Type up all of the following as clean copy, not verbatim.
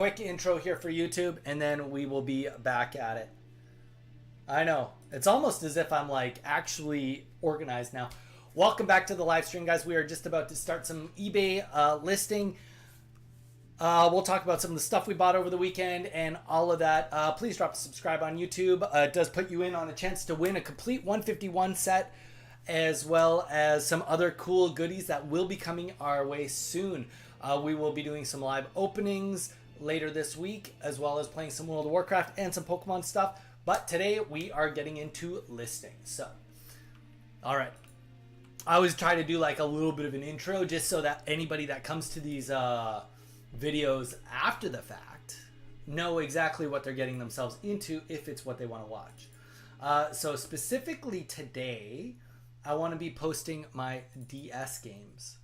Quick intro here for YouTube, and then we will be back at it. I know, it's almost as if I'm like actually organized now. Welcome back to the live stream, guys. We are just about to start some eBay listing. We'll talk about some of the stuff we bought over the weekend and all of that. Please drop a subscribe on YouTube. It does put you in on a chance to win a complete 151 set, as well as some other cool goodies that will be coming our way soon. We will be doing some live openings later this week, as well as playing some World of Warcraft and some Pokemon stuff. But today we are getting into listings. So, all right. I always try to do like a little bit of an intro just so that anybody that comes to these videos after the fact know exactly what they're getting themselves into if it's what they want to watch. So specifically today, I want to be posting my DS games.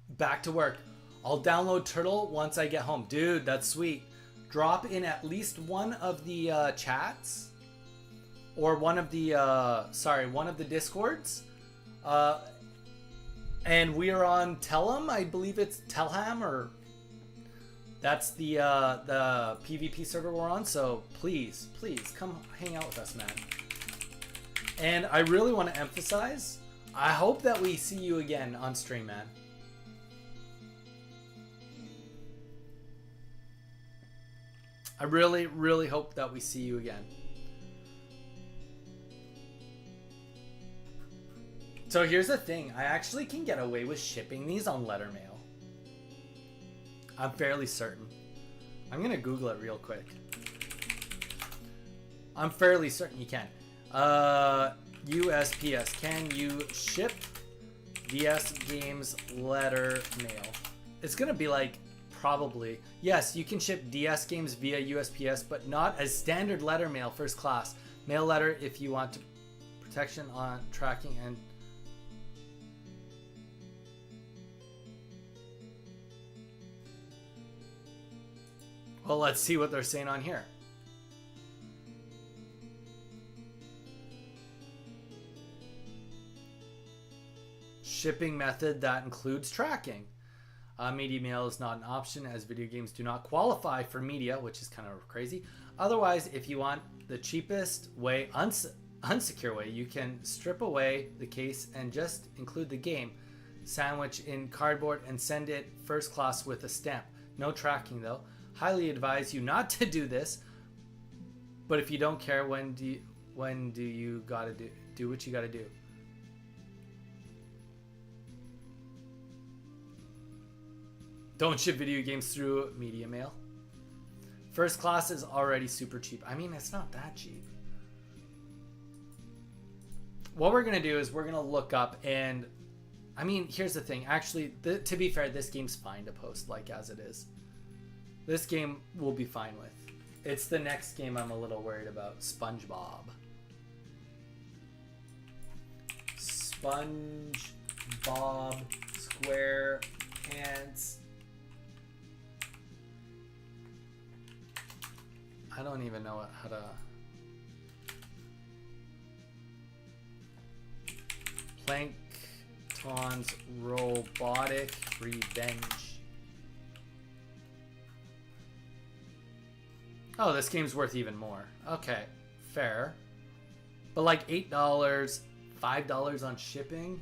Back to work. I'll download Turtle once I get home. Dude, that's sweet. Drop in at least one of the chats or one of the Discords. And we are on Telham. I believe it's Telham, or that's the PvP server we're on. So please come hang out with us, man. And I really want to emphasize, I hope that we see you again on stream, man. I really hope that we see you again. So here's the thing. I actually can get away with shipping these on letter mail. I'm fairly certain. I'm going to Google it real quick. I'm fairly certain you can. USPS. Can you ship DS games letter mail? It's going to be like... Probably. Yes, you can ship DS games via USPS, but not as standard letter mail first class. Mail letter if you want to protection on tracking and... Well, let's see what they're saying on here. Shipping method that includes tracking. Media mail is not an option as video games do not qualify for media, which is kind of crazy. Otherwise, if you want the cheapest way, unsecure way, you can strip away the case and just include the game, sandwich in cardboard, and send it first class with a stamp. No tracking though. Highly advise you not to do this. But if you don't care, when do you gotta do what you gotta do? Don't ship video games through media mail. First class is already super cheap. I mean, it's not that cheap. What we're going to do is we're going to look up and... I mean, here's the thing. Actually, to be fair, this game's fine to post like as it is. This game we'll be fine with. It's the next game I'm a little worried about. SpongeBob. SpongeBob SquarePants. I don't even know how to... Plankton's Robotic Revenge. Oh, this game's worth even more. Okay, fair. But like $8, $5 on shipping?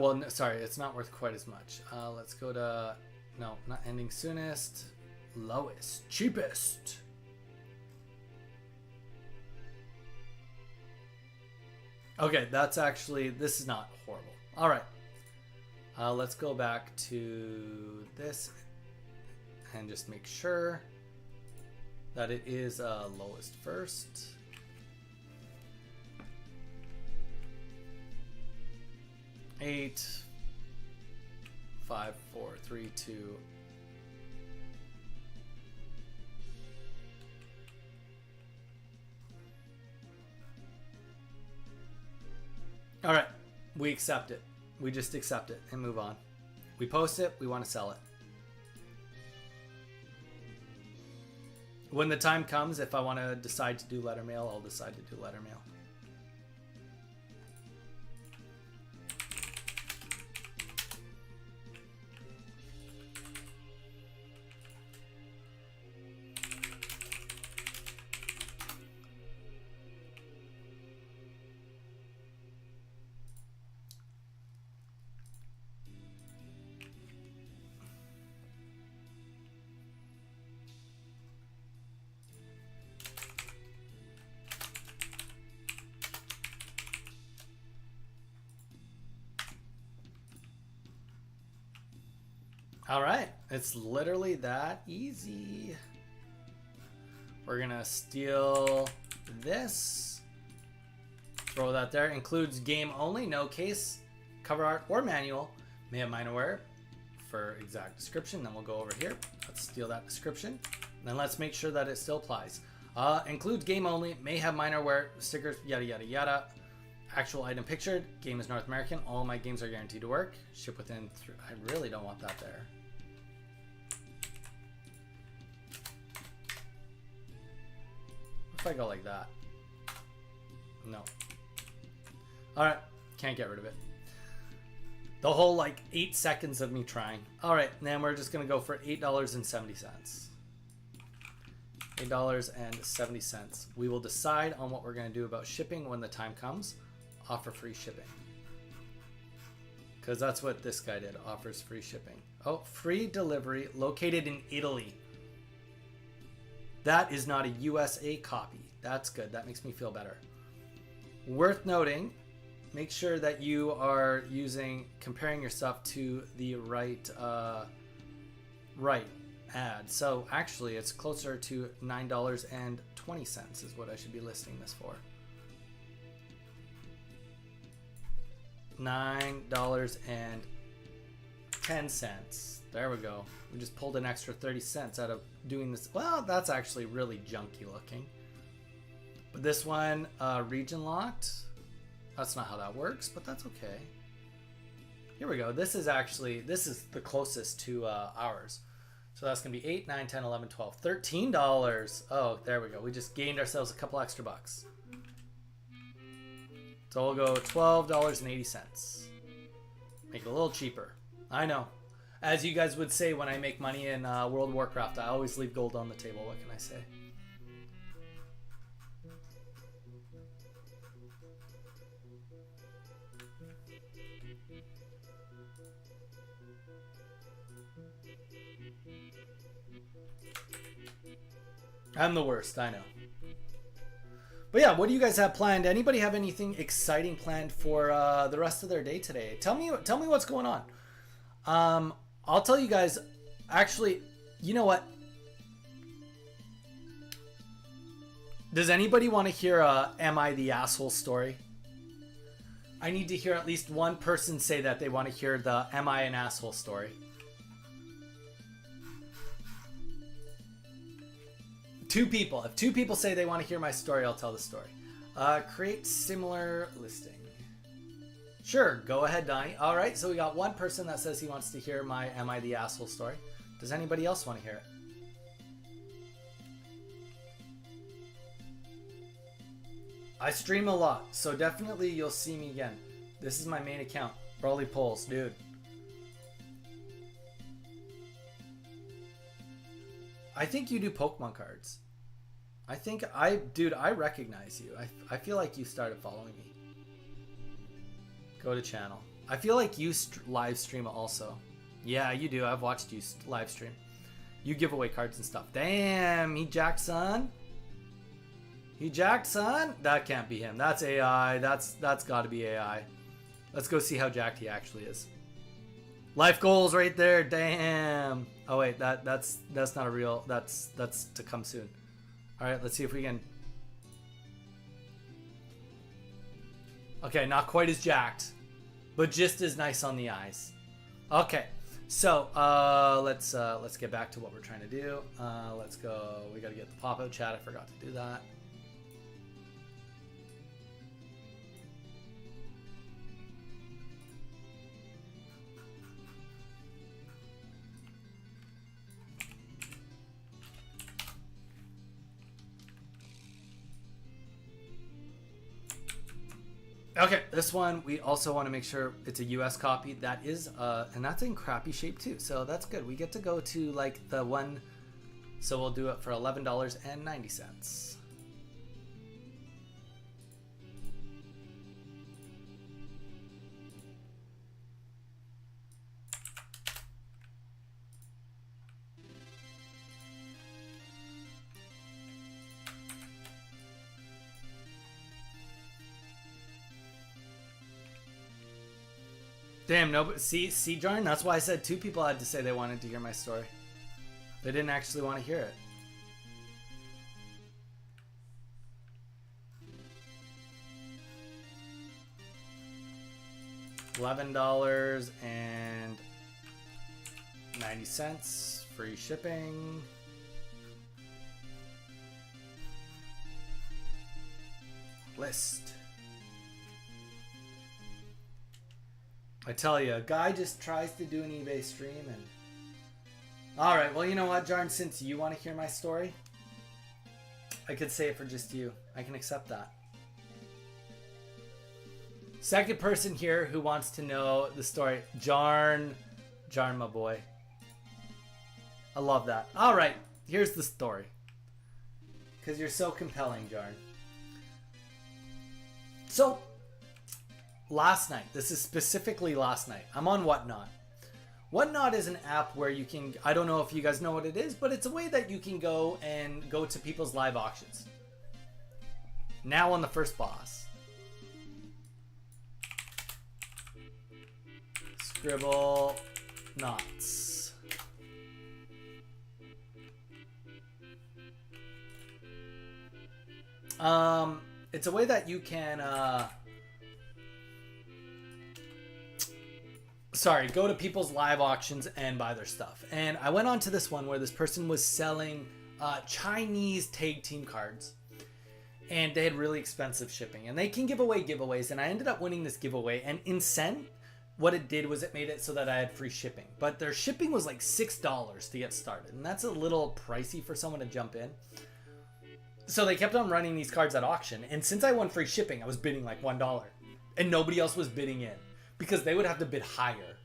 Well, sorry, it's not worth quite as much. Let's go to, no, not ending soonest, lowest, cheapest. Okay, that's actually, this is not horrible. All right, let's go back to this and just make sure that it is lowest first. 8, 5, 4, 3, 2. All right, we accept it. We just accept it and move on. We post it, we want to sell it. When the time comes, if I want to decide to do letter mail, I'll decide to do letter mail. All right, it's literally that easy. We're gonna steal this, throw that there. Includes game only, no case, cover art, or manual. May have minor wear for exact description. Then we'll go over here. Let's steal that description. Then let's make sure that it still applies. Includes game only, may have minor wear, stickers, yada yada yada. Actual item pictured. Game is North American. All my games are guaranteed to work. Ship within. I really don't want that there. What if I go like that? No. All right, can't get rid of it. The whole like 8 seconds of me trying. All right, then we're just gonna go for $8.70. $8.70. We will decide on what we're gonna do about shipping when the time comes. Offer free shipping. Because that's what this guy did, offers free shipping. Oh, free delivery located in Italy. That is not a USA copy. That's good, that makes me feel better. Worth noting, make sure that you are comparing your stuff to the right ad. So actually it's closer to $9.20 is what I should be listing this for. $9.10. There we go. We just pulled an extra 30 cents out of doing this. Well, that's actually really junky looking. But this one, region locked. That's not how that works, but that's okay. Here we go. This is the closest to ours. So that's going to be 8, 9, 10, 11, 12, $13. Oh, there we go. We just gained ourselves a couple extra bucks. So we'll go $12.80. Make it a little cheaper. I know. As you guys would say when I make money in World of Warcraft, I always leave gold on the table. What can I say? I'm the worst, I know. But yeah, what do you guys have planned? Anybody have anything exciting planned for the rest of their day today? Tell me what's going on. I'll tell you guys. Actually, you know what? Does anybody want to hear a "Am I the asshole" story? I need to hear at least one person say that they want to hear the "Am I an asshole" story. 2 people. If 2 people say they want to hear my story, I'll tell the story. Create similar listing. Sure, go ahead, Donnie. All right, so we got one person that says he wants to hear my "Am I the asshole" story. Does anybody else want to hear it? I stream a lot, so definitely you'll see me again. This is my main account. Brawly Polls, dude. I think you do Pokemon cards. Dude, I recognize you. I feel like you started following me. Go to channel. I feel like you live stream also. Yeah, you do. I've watched you live stream. You give away cards and stuff. Damn, he jacked, son. He jacked, son. That can't be him. That's AI. That's got to be AI. Let's go see how jacked he actually is. Life goals right there. Damn. Oh wait, that's not a real. That's to come soon. All right, let's see if we can. Okay, not quite as jacked, but just as nice on the eyes. Okay, so let's get back to what we're trying to do. Let's go. We got to get the pop-out chat. I forgot to do that. Okay, this one we also want to make sure it's a US copy. That is and that's in crappy shape too, so that's good. We get to go to like the one, so we'll do it for $11.90. Damn, no, see, Jordan, that's why I said 2 people had to say they wanted to hear my story. They didn't actually want to hear it. $11.90 free shipping. List. I tell you, a guy just tries to do an eBay stream and... Alright, well, you know what, Jarn? Since you want to hear my story, I could say it for just you. I can accept that. Second person here who wants to know the story. Jarn, my boy. I love that. Alright, here's the story. Because you're so compelling, Jarn. So, last night, this is specifically last night, I'm on Whatnot. Whatnot is an app where you can, I don't know if you guys know what it is, but it's a way that you can go to people's live auctions. Now on the first boss. Scribble knots. It's a way that you can, go to people's live auctions and buy their stuff. And I went on to this one where this person was selling Chinese tag team cards. And they had really expensive shipping. And they can give away giveaways. And I ended up winning this giveaway. And in Cent, what it did was it made it so that I had free shipping. But their shipping was like $6 to get started. And that's a little pricey for someone to jump in. So they kept on running these cards at auction. And since I won free shipping, I was bidding like $1. And nobody else was bidding in. Because they would have to bid higher.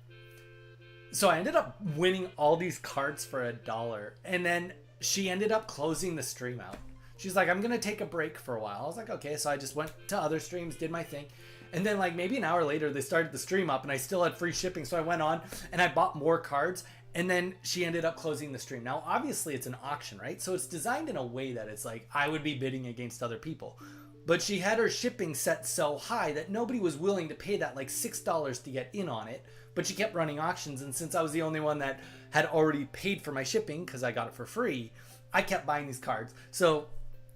So I ended up winning all these cards for $1. And then she ended up closing the stream out. She's like, I'm going to take a break for a while. I was like, okay. So I just went to other streams, did my thing. And then like maybe an hour later, they started the stream up and I still had free shipping. So I went on and I bought more cards. And then she ended up closing the stream. Now, obviously, it's an auction, right? So it's designed in a way that it's like I would be bidding against other people. But she had her shipping set so high that nobody was willing to pay that like $6 to get in on it. But she kept running auctions. And since I was the only one that had already paid for my shipping because I got it for free, I kept buying these cards. So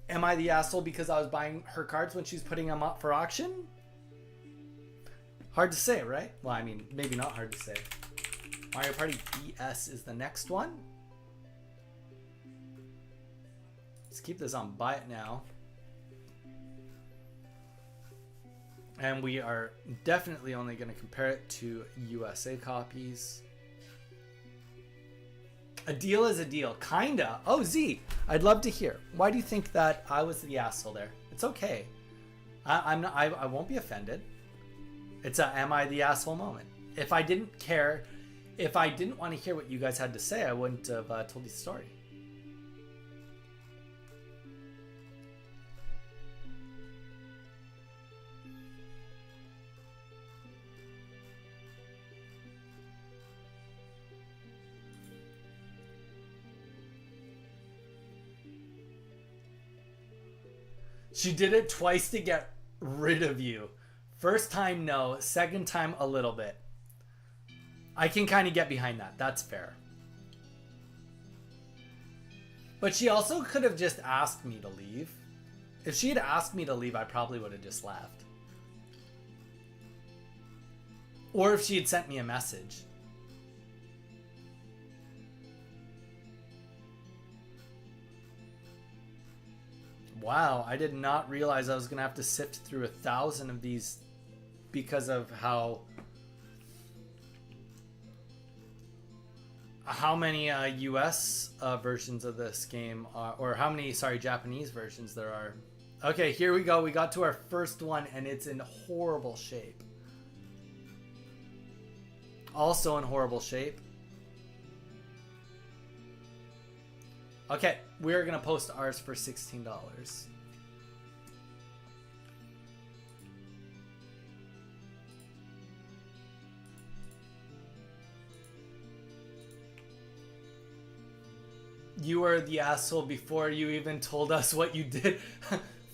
am I the asshole because I was buying her cards when she's putting them up for auction? Hard to say, right? Well, I mean, maybe not hard to say. Mario Party DS is the next one. Let's keep this on buy it now. And we are definitely only going to compare it to USA copies. A deal is a deal. Kinda. Oh, Z, I'd love to hear. Why do you think that I was the asshole there? It's okay. I'm not, I won't be offended. It's a am I the asshole moment. If I didn't care, if I didn't want to hear what you guys had to say, I wouldn't have told you the story. She did it twice to get rid of you. First time, no. Second time, a little bit. I can kind of get behind that. That's fair. But she also could have just asked me to leave. If she had asked me to leave, I probably would have just left. Or if she had sent me a message. Wow, I did not realize I was going to have to sift through 1,000 of these because of how many US versions of this game are, or how many, sorry, Japanese versions there are. Okay, here we go. We got to our first one and it's in horrible shape. Also in horrible shape. Okay, we're going to post ours for $16. You were the asshole before you even told us what you did.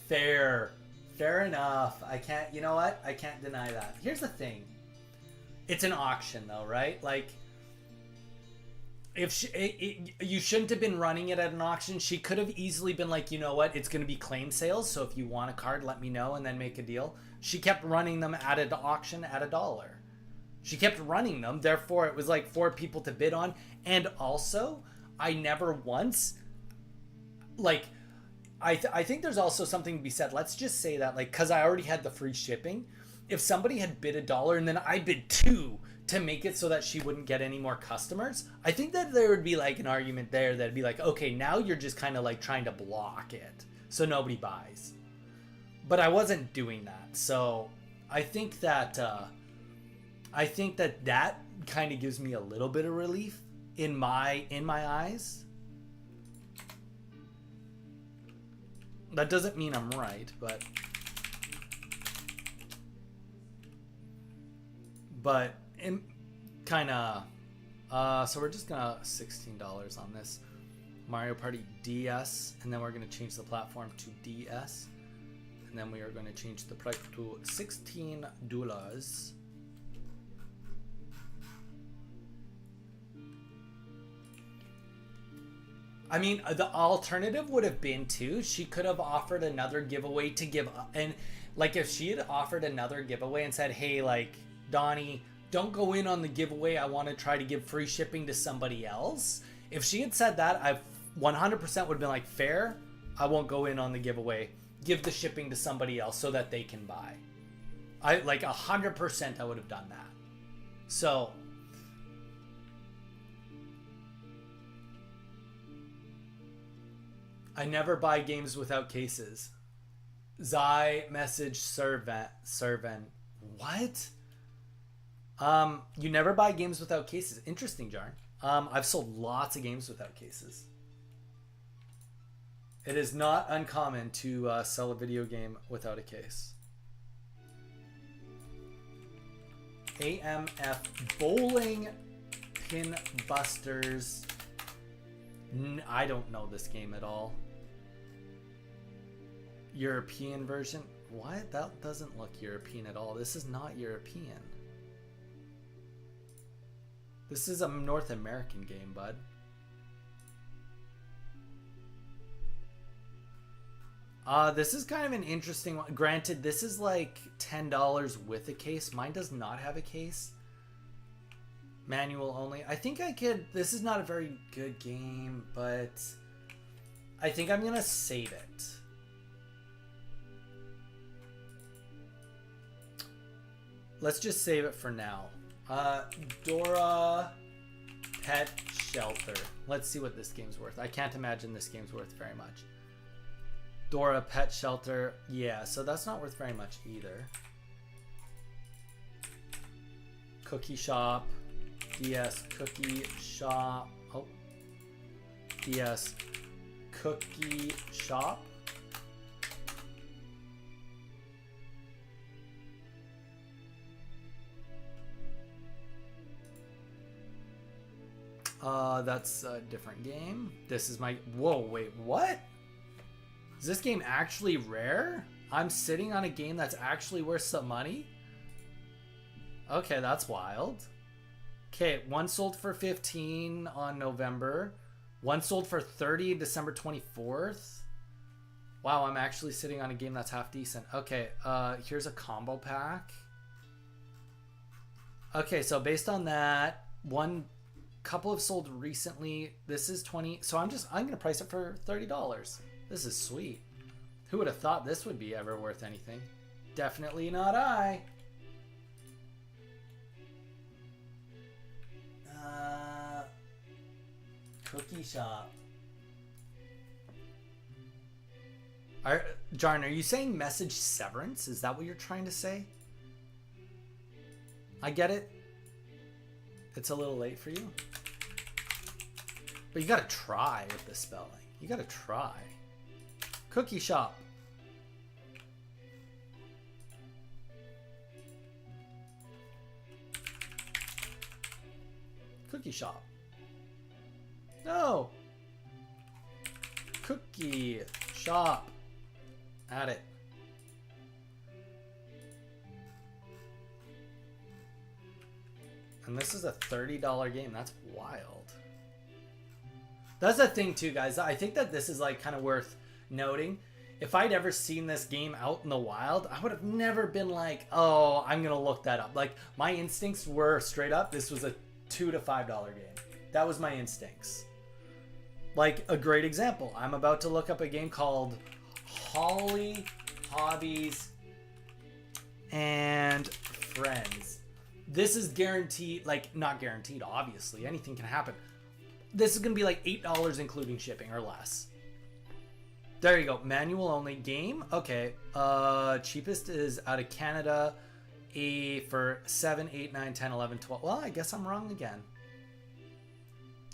Fair. Fair enough. I can't, you know what? I can't deny that. Here's the thing. It's an auction though, right? Like, if you shouldn't have been running it at an auction. She could have easily been like, you know what, it's going to be claim sales, so if you want a card, let me know, and then make a deal. She kept running them at an auction at $1. She kept running them, therefore it was like 4 people to bid on. And also, I never once, like, I think there's also something to be said. Let's just say that, like, because I already had the free shipping, if somebody had bid $1 and then I bid 2 to make it so that she wouldn't get any more customers, I think that there would be like an argument there that'd be like, okay, now you're just kind of like trying to block it so nobody buys. But I wasn't doing that. So I think that that kind of gives me a little bit of relief in my eyes. That doesn't mean I'm right, but kind of, so we're just gonna $16 on this Mario Party DS, and then we're gonna change the platform to DS, and then we are going to change the price to $16. I mean, the alternative would have been too, she could have offered another giveaway to give, and like if she had offered another giveaway and said, hey, like, Donnie, don't go in on the giveaway, I want to try to give free shipping to somebody else. If she had said that, I 100% would have been like, fair, I won't go in on the giveaway, give the shipping to somebody else so that they can buy. I like 100% I would have done that. So I never buy games without cases. Zai message servant. What? You never buy games without cases. Interesting, Jarn. I've sold lots of games without cases. It is not uncommon to sell a video game without a case. AMF Bowling Pin Busters. I don't know this game at all. European version? What? That doesn't look European at all. This is not European. This is a North American game, bud. This is kind of an interesting one. Granted, this is like $10 with a case. Mine does not have a case. Manual only. I think I could... This is not a very good game, but I think I'm going to save it. Let's just save it for now. Dora Pet Shelter. Let's see what this game's worth. I can't imagine this game's worth very much. Dora Pet Shelter. Yeah, so that's not worth very much either. Cookie Shop. DS Cookie Shop. Oh. DS Cookie Shop. That's a different game. This is my... Whoa, wait, what? Is this game actually rare? I'm sitting on a game that's actually worth some money? Okay, that's wild. Okay, one sold for 15 on November. One sold for 30 December 24th. Wow, I'm actually sitting on a game that's half decent. Okay, here's a combo pack. Okay, so based on that, one couple have sold recently. This is 20. So I'm gonna price it for $30. This is sweet. Who would have thought this would be ever worth anything? Definitely not I. Cookie Shop. Jarn, are you saying message severance? Is that what you're trying to say? I get it. It's a little late for you. But you gotta try with the spelling. You gotta try. Cookie Shop. Cookie Shop. No. Cookie Shop. Add it. And this is a $30 game. That's wild. That's the thing too, guys. I think that this is like kind of worth noting. If I'd ever seen this game out in the wild, I would have never been like, oh, I'm going to look that up. Like, my instincts were straight up, this was a $2 to $5 game. That was my instincts. Like, a great example. I'm about to look up a game called Holly, Hobbies, and Friends. This is guaranteed, like, not guaranteed, obviously. Anything can happen. This is going to be like $8 including shipping or less. There you go. Manual only game. Okay. Cheapest is out of Canada. For 7, 8, 9, 10, 11, 12. Well, I guess I'm wrong again.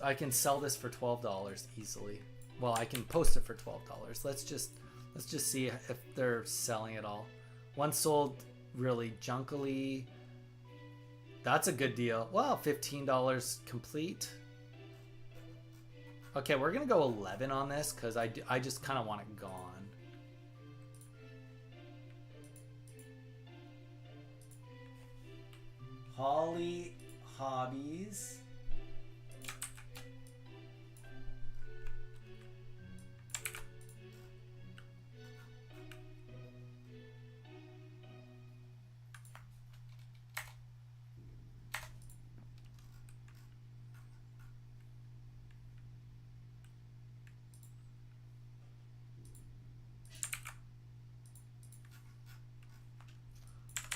I can sell this for $12 easily. Well, I can post it for $12. Let's just see if they're selling it all. One sold really junkily. That's a good deal. Well, $15 complete. Okay, we're gonna go 11 on this because I just kind of want it gone. Holly Hobbies.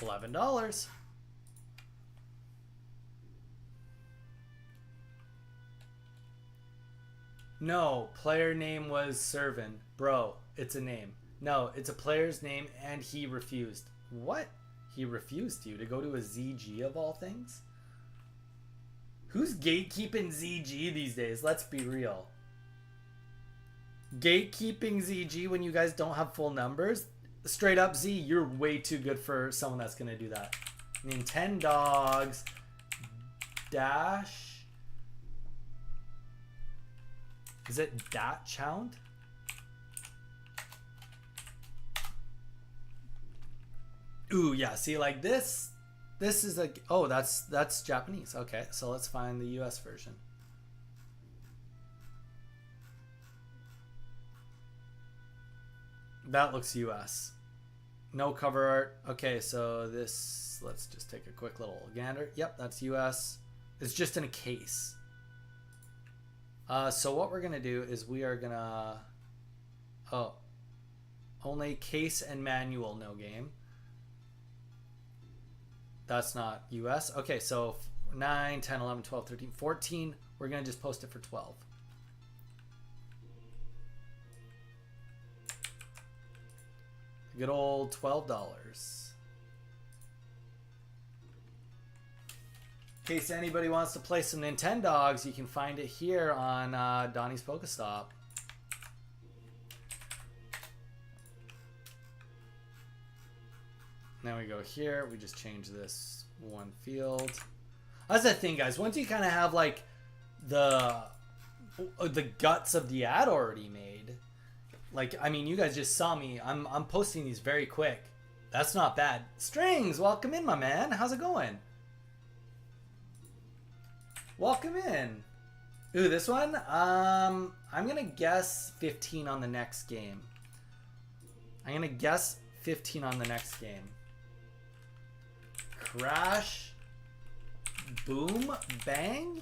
$11. No, player name was Servin. Bro, it's a name. No, it's a player's name and he refused. What? He refused you to go to a ZG of all things? Who's gatekeeping ZG these days? Let's be real. Gatekeeping ZG when you guys don't have full numbers? Straight up, Z, you're way too good for someone that's going to do that. Nintendogs dash... Is it Datchound? Ooh, yeah. See, like this is like, oh, that's Japanese. Okay, so let's find the US version. That looks US. No cover art. Okay, so this, let's just take a quick little gander. Yep, that's US. It's just in a case. So what we're gonna do is we are gonna, only case and manual, no game. That's not US. Okay, so 9, 10, 11, 12, 13, 14. We're gonna just post it for 12. Good old $12. In case anybody wants to play some Nintendogs, you can find it here on Donnie's Pokestop. Now we go here. We just change this one field. That's the thing, guys. Once you kind of have like the guts of the ad already made, like, I mean, you guys just saw me. I'm posting these very quick. That's not bad. Strings, welcome in, my man. How's it going? Welcome in. Ooh, this one? I'm gonna guess 15 on the next game. I'm gonna guess 15 on the next game. Crash. Boom. Bang.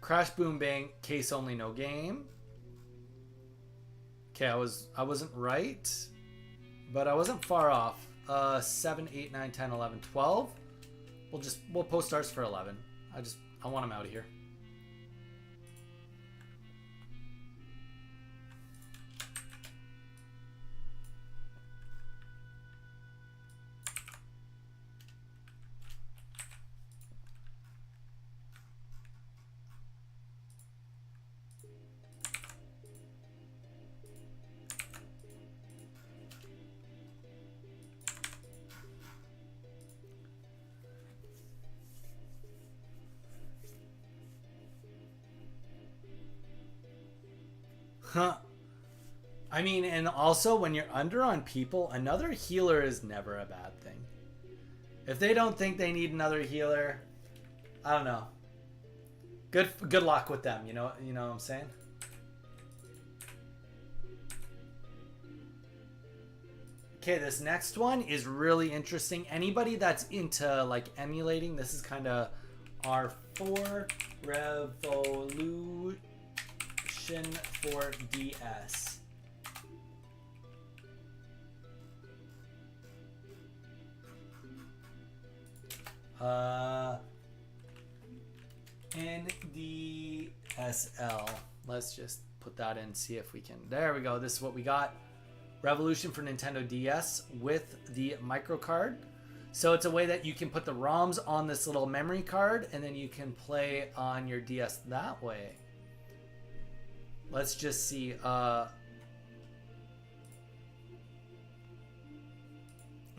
Crash, boom, bang. Case only, no game. Okay, I wasn't right, but I wasn't far off. 7, 8, 9, 10, 11, 12. We'll post ours for 11. I want them out of here. Huh. I mean, and also when you're under on people, another healer is never a bad thing. If they don't think they need another healer, I don't know. Good luck with them, you know what I'm saying? Okay, this next one is really interesting. Anybody that's into like emulating, this is kind of R4 Revolution for DS. NDSL. Let's just put that in, see if we can. There we go. This is what we got. Revolution for Nintendo DS with the micro card. So it's a way that you can put the ROMs on this little memory card and then you can play on your DS that way. Let's just see. Let's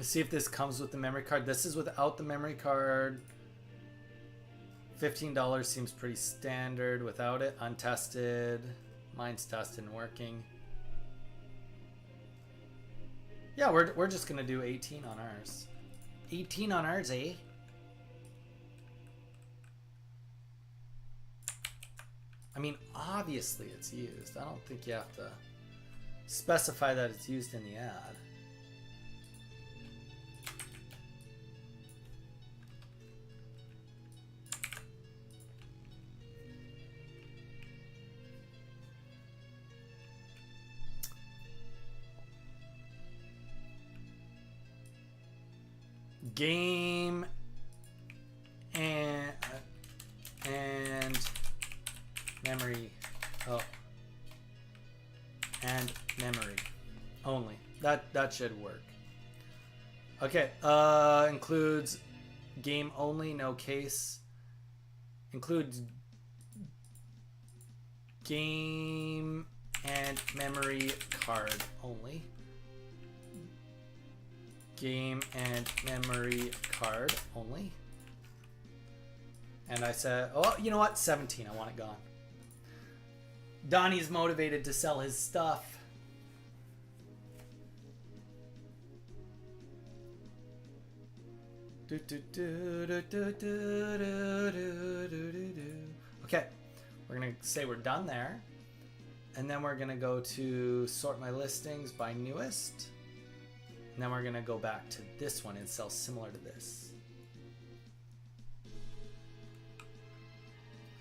see if this comes with the memory card. This is without the memory card. $15 seems pretty standard without it. Untested. Mine's tested and working. Yeah, we're just gonna do 18 on ours. 18 on ours, eh? I mean, obviously it's used. I don't think you have to specify that it's used in the ad. Game and memory. Oh, and memory only. That should work. Okay. Includes game only, no case. Includes game and memory card only. Game and memory card only. And I said, oh, you know what? 17. I want it gone. Donnie's motivated to sell his stuff. Okay. We're going to say we're done there. And then we're going to go to sort my listings by newest. And then we're going to go back to this one and sell similar to this.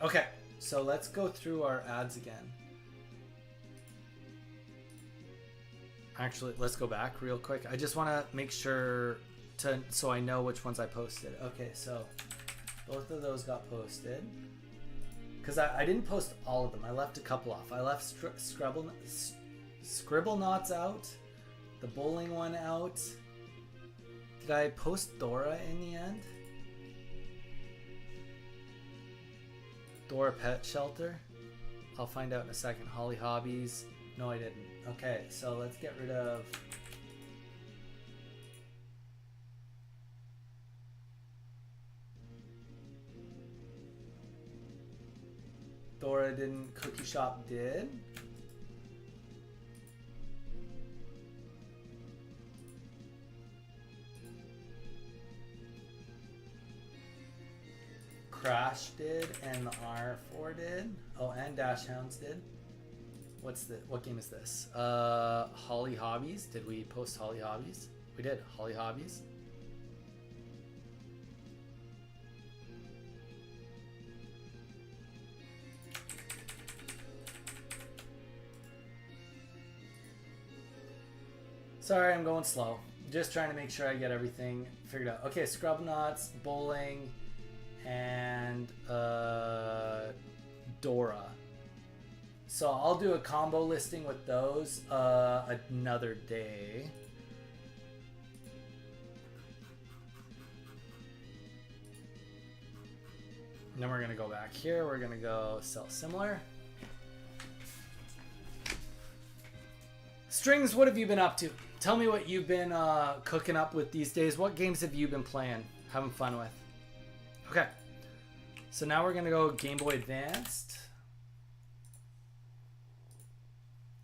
Okay, so let's go through our ads again. Actually, let's go back real quick. I just want to make sure so I know which ones I posted. Okay, so both of those got posted. Because I didn't post all of them. I left a couple off. I left Scribble Knots out. The bowling one out. Did I post Dora in the end? Dora Pet Shelter? I'll find out in a second. Holly Hobbies. No, I didn't. Okay, so let's get rid of... Dora didn't. Cookie Shop did. Crash did, and the R4 did. Oh, and Dash Hounds did. What game is this? Holly Hobbies. Did we post Holly Hobbies? We did. Holly Hobbies. Sorry, I'm going slow. Just trying to make sure I get everything figured out. Okay, Scrub Knots, bowling, and Dora. So I'll do a combo listing with those another day. And then we're going to go back here. We're going to go sell similar. Strings, what have you been up to? Tell me what you've been cooking up with these days. What games have you been playing, having fun with? Okay. So now we're going to go Game Boy Advanced.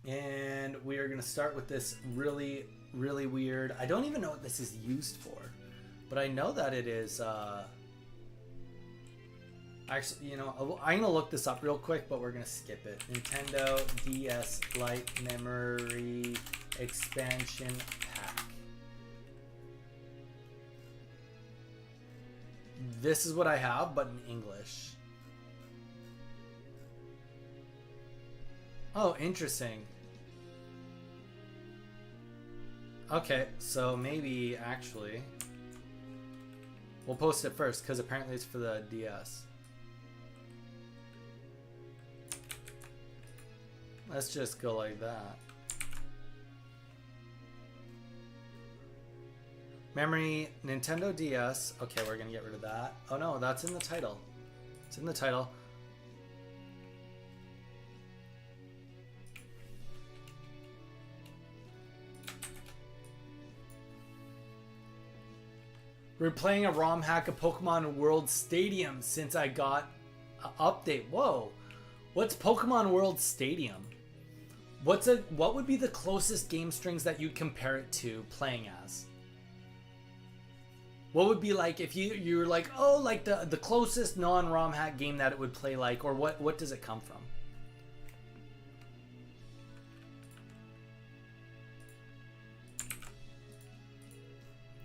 And we are going to start with this really, really weird. I don't even know what this is used for, but I know that it is. Actually, you know, I'm going to look this up real quick, but we're going to skip it. Nintendo DS Lite Memory Expansion Pack. This is what I have, but in English. Oh, interesting. Okay, so maybe actually we'll post it first because apparently it's for the DS. Let's just go like that. Memory, Nintendo DS. Okay, we're gonna get rid of that. Oh no, that's in the title. It's in the title. We're playing a ROM hack of Pokemon World Stadium since I got an update. Whoa. What's Pokemon World Stadium? What would be the closest game strings that you'd compare it to playing as? What would be like if you were like, oh, like the closest non-ROM hack game that it would play like, or what does it come from?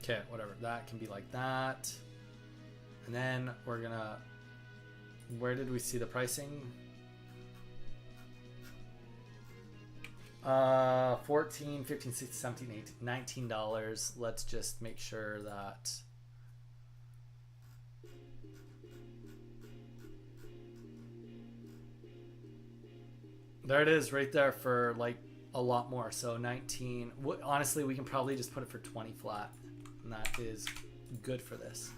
Okay, whatever. That can be like that. And then we're gonna... Where did we see the pricing? 14, 15, 16, 17, 18, $19. Let's just make sure that... There it is right there for like a lot more. So 19. Honestly, we can probably just put it for 20 flat. And that is good for this.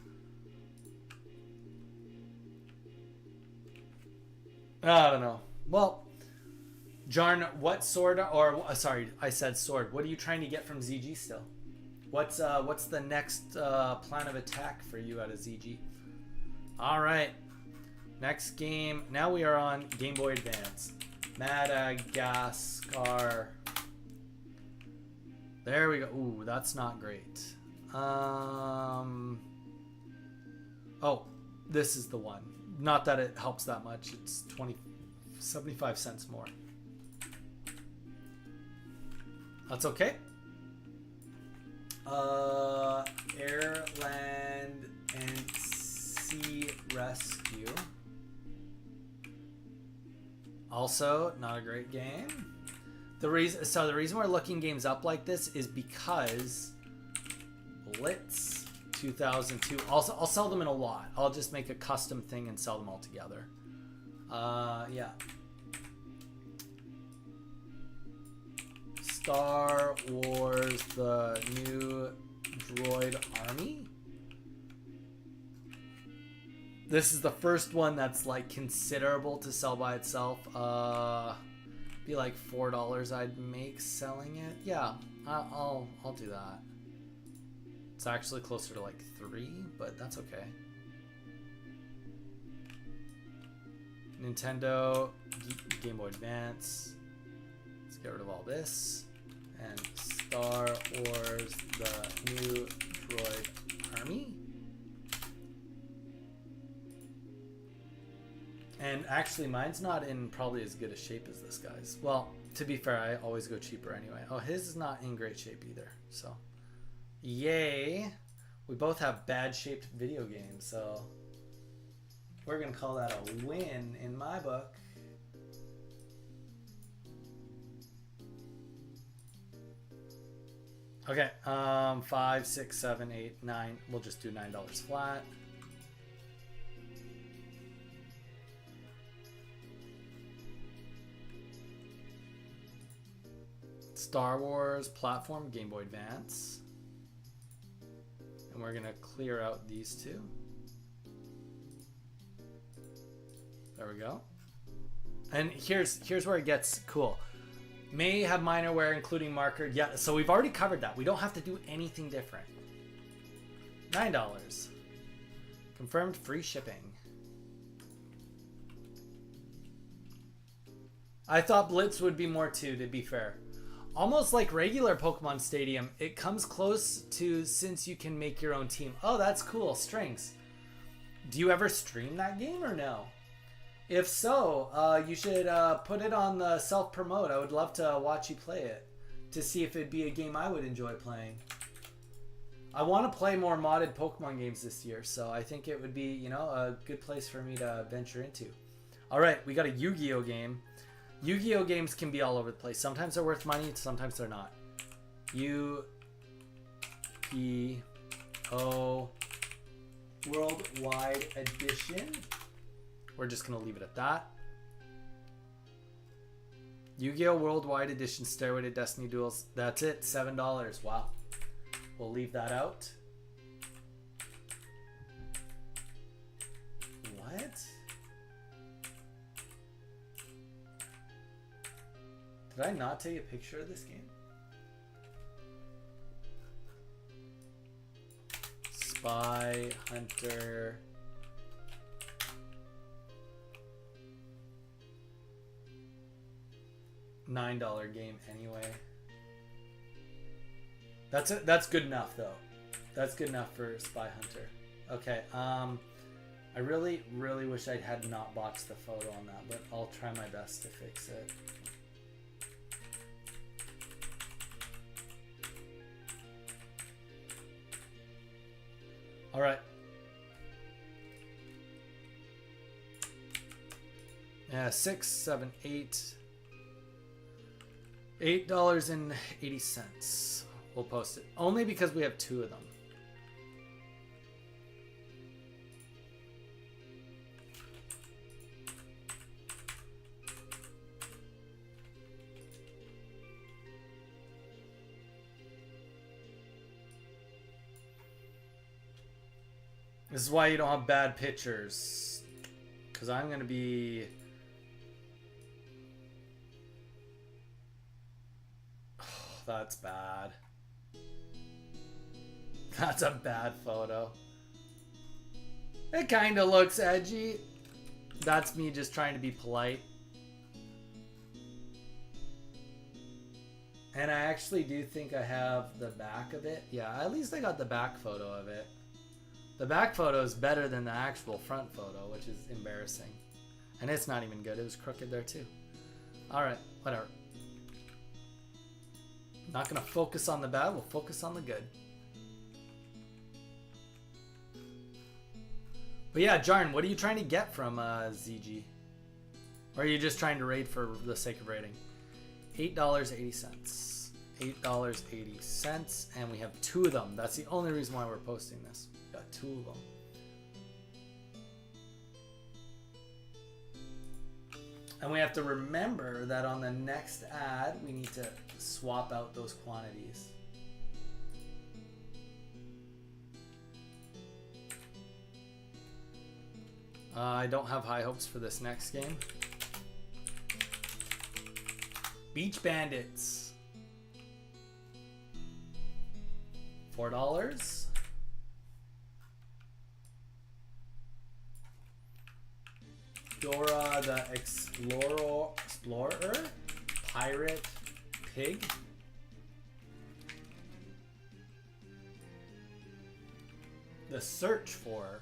I don't know. Well, Jarn, what sword or sorry, I said sword. What are you trying to get from ZG still? What's the next plan of attack for you out of ZG? All right. Next game. Now we are on Game Boy Advance. Madagascar. There we go. Ooh, that's not great. Oh, this is the one. Not that it helps that much. It's 75 cents more. That's okay. Air, Land, and Sea Rescue. Also, not a great game. The reason we're looking games up like this is because Blitz 2002. Also, I'll sell them in a lot. I'll just make a custom thing and sell them all together. Yeah. Star Wars: The New Droid Army. This is the first one that's like considerable to sell by itself. Be like $4 I'd make selling it. Yeah, I'll do that. It's actually closer to like 3, but that's okay. Nintendo, Game Boy Advance. Let's get rid of all this. And Star Wars: The New Droid Army. And actually, mine's not in probably as good a shape as this guy's. Well, to be fair, I always go cheaper anyway. Oh, his is not in great shape either. So, yay. We both have bad shaped video games, so we're going to call that a win in my book. Okay, 5, 6, 7, 8, 9. We'll just do $9 flat. Star Wars platform, Game Boy Advance. And we're gonna clear out these two. There we go. And here's where it gets cool. May have minor wear, including marker. Yeah, so we've already covered that. We don't have to do anything different. $9. Confirmed free shipping. I thought Blitz would be more too, to be fair. Almost like regular Pokemon Stadium, it comes close to since you can make your own team. Oh, that's cool. Strings. Do you ever stream that game or no? If so, you should put it on the self-promote. I would love to watch you play it to see if it'd be a game I would enjoy playing. I want to play more modded Pokemon games this year, so I think it would be, you know, a good place for me to venture into. All right, we got a Yu-Gi-Oh game. Yu-Gi-Oh games can be all over the place. Sometimes they're worth money, sometimes they're not. Yu-Gi-Oh Worldwide Edition. We're just going to leave it at that. Yu-Gi-Oh Worldwide Edition Stairway to Destiny Duels. That's it, $7. Wow. We'll leave that out. What? Did I not take a picture of this game? Spy Hunter. $9 game anyway. That's it. That's good enough though. That's good enough for Spy Hunter. Okay. I really wish I had not boxed the photo on that, but I'll try my best to fix it. All right. Yeah, 6, 7, 8. $8.80. We'll post it. Only because we have 2 of them. This is why you don't have bad pictures. Because I'm going to be... Oh, that's bad. That's a bad photo. It kind of looks edgy. That's me just trying to be polite. And I actually do think I have the back of it. Yeah, at least I got the back photo of it. The back photo is better than the actual front photo, which is embarrassing. And it's not even good. It was crooked there too. Alright, whatever. Not going to focus on the bad. We'll focus on the good. But yeah, Jarn, what are you trying to get from ZG? Or are you just trying to raid for the sake of raiding? $8.80. $8.80. And we have 2 of them. That's the only reason why we're posting this. We got 2 of them. And we have to remember that on the next ad, we need to swap out those quantities. I don't have high hopes for this next game. Beach Bandits. $4. Dora the Explorer. Pirate Pig. The Search For.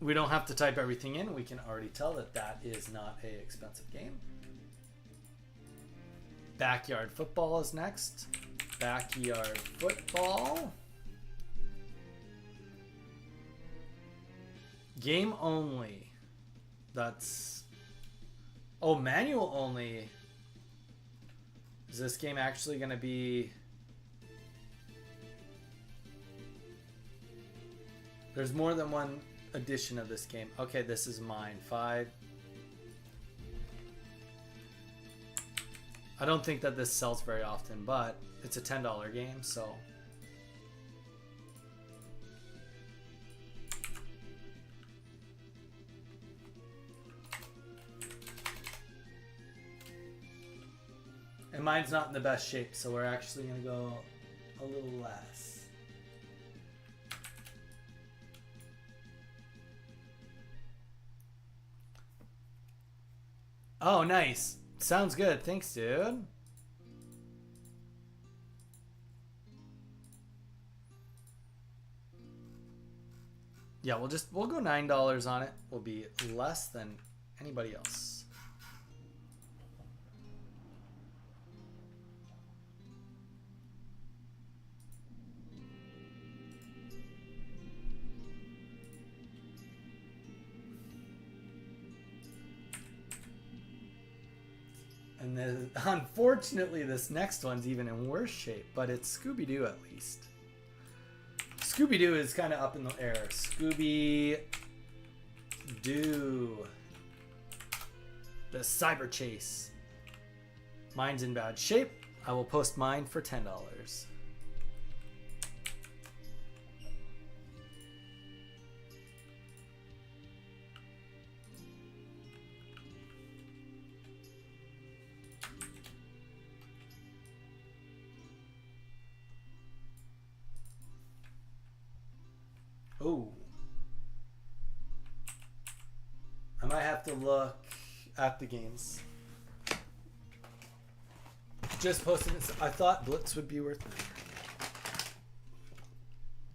We don't have to type everything in. We can already tell that that is not an expensive game. Backyard Football is next. Backyard Football. Game only. That's... Oh, manual only. Is this game actually going to be... There's more than one edition of this game. Okay, this is mine. 5. I don't think that this sells very often, but it's a $10 game, so... And mine's not in the best shape, so we're actually going to go a little less. Oh, nice. Sounds good. Thanks, dude. Yeah, we'll go $9 on it. We'll be less than anybody else. And then, unfortunately, this next one's even in worse shape, but it's Scooby-Doo at least. Scooby-Doo is kind of up in the air. Scooby-Doo. The Cyber Chase. Mine's in bad shape. I will post mine for $10. Oh. I might have to look at the games. Just posted it. I thought Blitz would be worth it.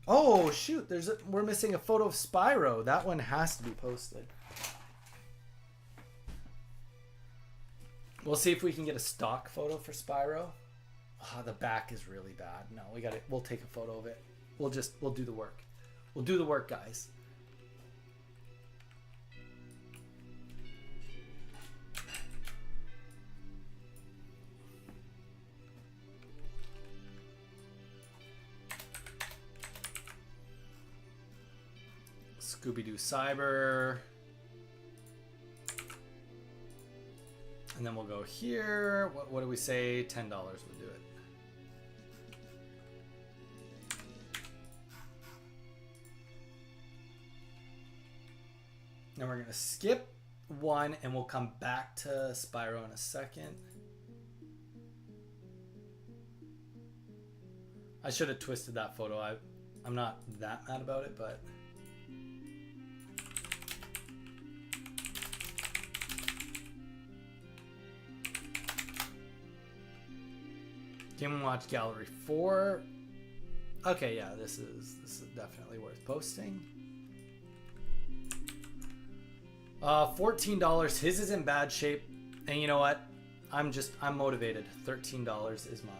Oh shoot! We're missing a photo of Spyro. That one has to be posted. We'll see if we can get a stock photo for Spyro. Oh, the back is really bad. No, we'll take a photo of it. We'll do the work. We'll do the work, guys. Scooby-Doo Cyber. And then we'll go here. What do we say? $10 will do it. Then we're going to skip one and we'll come back to Spyro in a second. I should have twisted that photo. I'm not that mad about it, but... Game & Watch Gallery 4. Okay, yeah, this is definitely worth posting. $14. His is in bad shape, and you know what? I'm motivated. $13 is mine.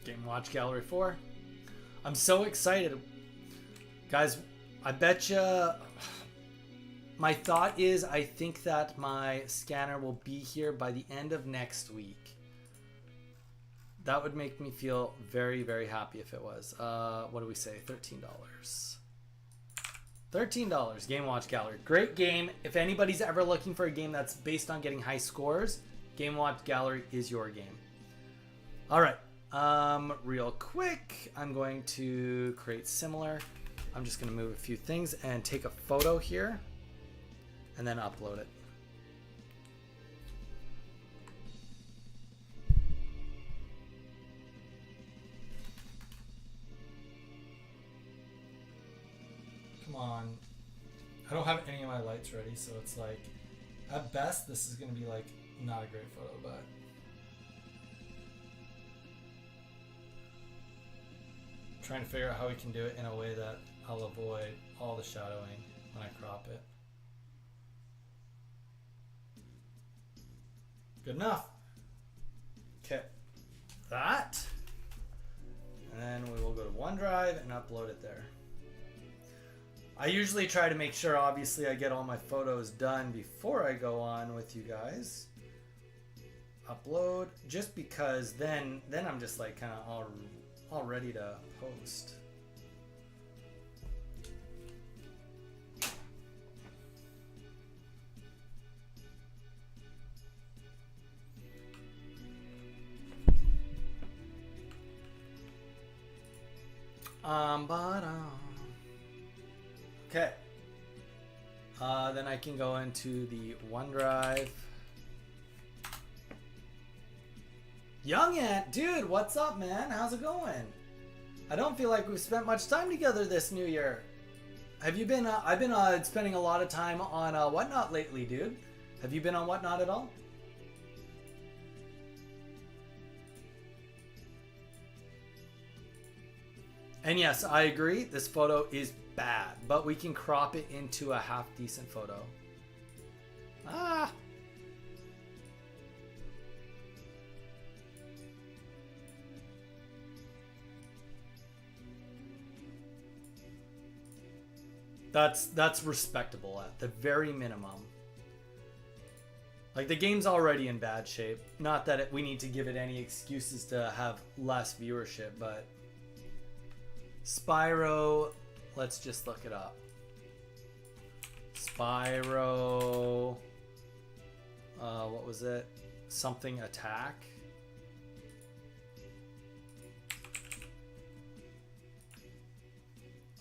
Game Watch Gallery 4. I'm so excited. Guys, I bet you... My thought is I think that my scanner will be here by the end of next week. That would make me feel very, very happy if it was. What do we say? $13. $13. Game Watch Gallery. Great game. If anybody's ever looking for a game that's based on getting high scores, Game Watch Gallery is your game. All right. Real quick, I'm going to create similar. I'm just going to move a few things and take a photo here and then upload it. Come on. I don't have any of my lights ready, so it's like, at best, this is going to be like not a great photo, but trying to figure out how we can do it in a way that I'll avoid all the shadowing when I crop it. Good enough. Okay. That. And then we will go to OneDrive and upload it there. I usually try to make sure, obviously, I get all my photos done before I go on with you guys. Upload, just because then I'm just like kind of all ready to post. But okay. Then I can go into the OneDrive. Young Ant, dude, what's up, man? How's it going? I don't feel like we've spent much time together this new year. Have you been? I've been spending a lot of time on Whatnot lately, dude. Have you been on Whatnot at all? And yes, I agree. This photo is bad, but we can crop it into a half decent photo. Ah. That's respectable at the very minimum. Like, the game's already in bad shape. Not that we need to give it any excuses to have less viewership, but Spyro, let's just look it up. Spyro, what was it? Something attack.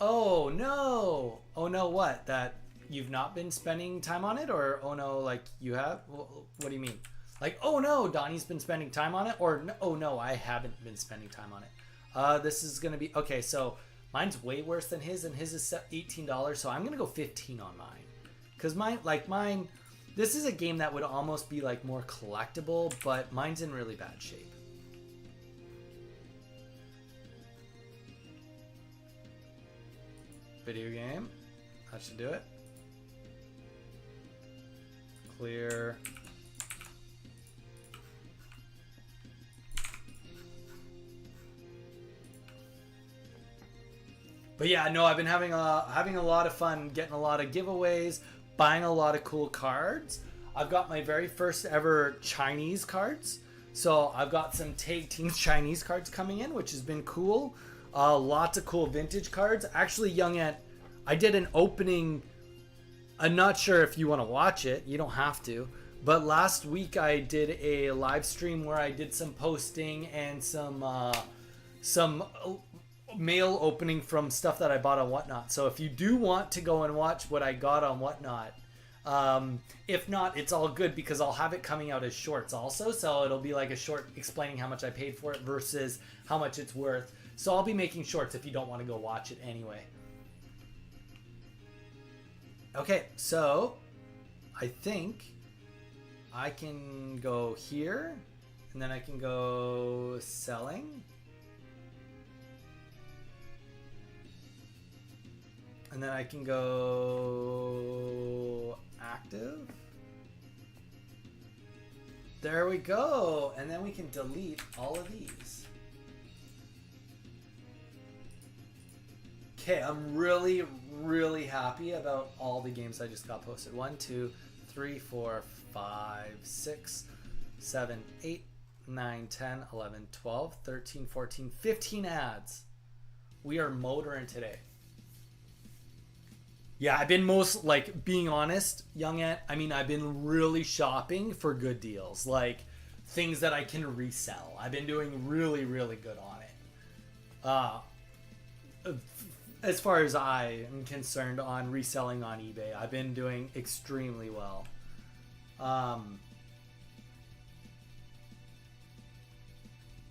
Oh no! Oh no, what? That you've not been spending time on it? Or oh no, like you have? What do you mean? Like, oh no, Donnie's been spending time on it? Or oh no, I haven't been spending time on it. This is gonna be, okay, so mine's way worse than his, and his is $18, so I'm gonna go 15 on mine. Cause mine, this is a game that would almost be like more collectible, but mine's in really bad shape. Video game, that should do it. Clear. But yeah, no, I've been having a lot of fun, getting a lot of giveaways, buying a lot of cool cards. I've got my very first ever Chinese cards. So I've got some Tag Team Chinese cards coming in, which has been cool. Lots of cool vintage cards. Actually, Young Ant, I did an opening. I'm not sure if you want to watch it. You don't have to. But last week I did a live stream where I did some posting and some mail opening from stuff that I bought on Whatnot. So if you do want to go and watch what I got on Whatnot, if not, it's all good because I'll have it coming out as shorts also. So it'll be like a short explaining how much I paid for it versus how much it's worth. So I'll be making shorts if you don't want to go watch it anyway. Okay, so I think I can go here and then I can go selling. And then I can go active. There we go. And then we can delete all of these. Okay, I'm really, really happy about all the games I just got posted. 1, 2, 3, 4, 5, 6, 7, 8, 9, 10, 11, 12, 13, 14, 15 ads. We are motoring today. Yeah, I've been being honest, Young Ant, I mean, I've been really shopping for good deals. Like, things that I can resell. I've been doing really, really good on it. As far as I am concerned on reselling on eBay, I've been doing extremely well.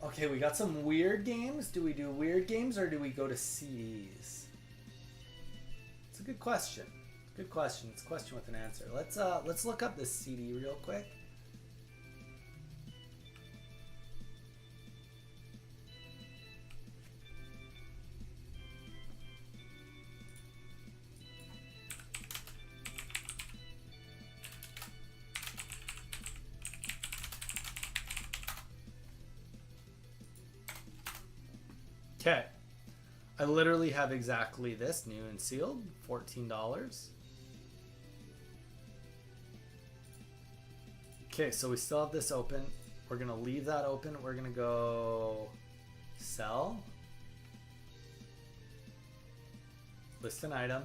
Okay, we got some weird games. Do we do weird games or do we go to CDs? It's a good question. Good question. It's a question with an answer. Let's look up this CD real quick. Okay. I literally have exactly this, new and sealed, $14. Okay, so we still have this open. We're gonna leave that open. We're gonna go sell. List an item.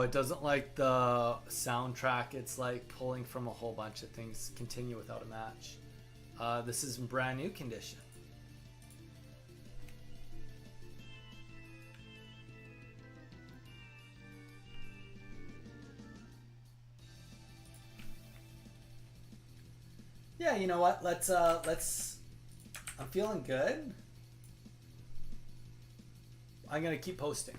it doesn't like the soundtrack. It's like pulling from a whole bunch of things. Continue without a match. This is in brand new condition. Yeah, you know what? Let's I'm feeling good. I'm gonna keep posting.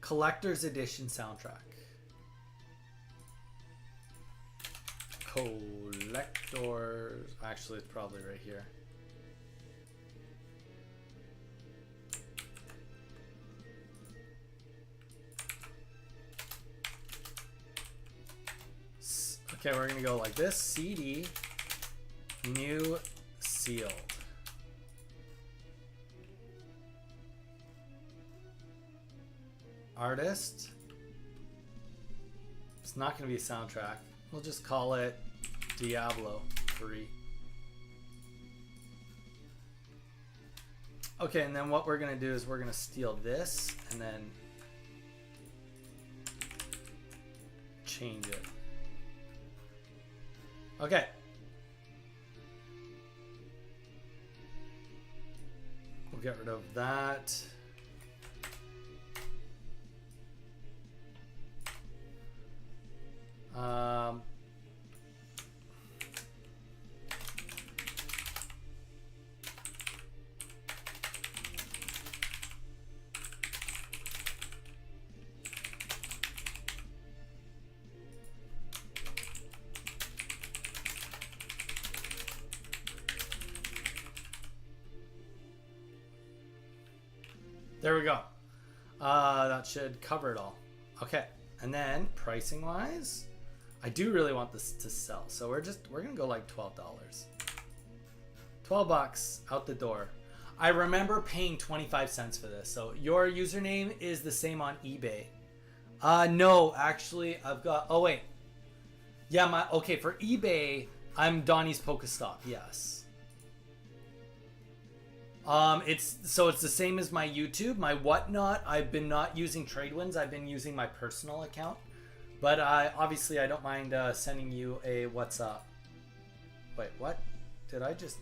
Collector's Edition soundtrack. Collectors. Actually, it's probably right here. Okay, we're gonna go like this. CD, new, sealed. Artist. It's not gonna be a soundtrack. We'll just call it Diablo 3. Okay, and then what we're gonna do is we're gonna steal this and then change it. Okay. We'll get rid of that. There we go. That should cover it all. Okay, and then pricing wise, I do really want this to sell, so we're gonna go like $12. $12 out the door. I remember paying 25 cents for this. So your username is the same on eBay. No, actually, I've got. Oh wait, yeah, okay for eBay, I'm Donnie's Pokestop. Yes. It's the same as my YouTube, my whatnot. I've been not using Tradewinds. I've been using my personal account, but obviously I don't mind sending you a what's up. Wait, what? Did I just?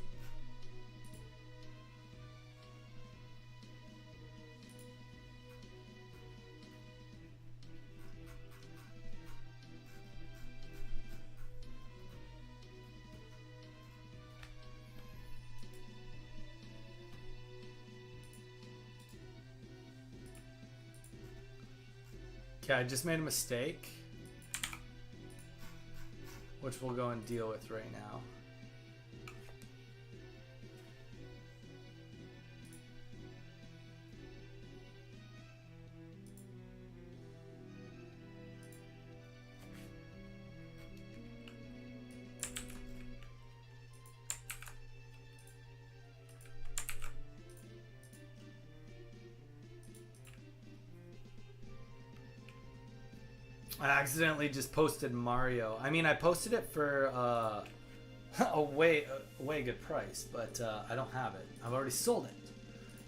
Okay, I just made a mistake, which we'll go and deal with right now. I accidentally just posted Mario. I mean, I posted it for a way good price, but I don't have it. I've already sold it.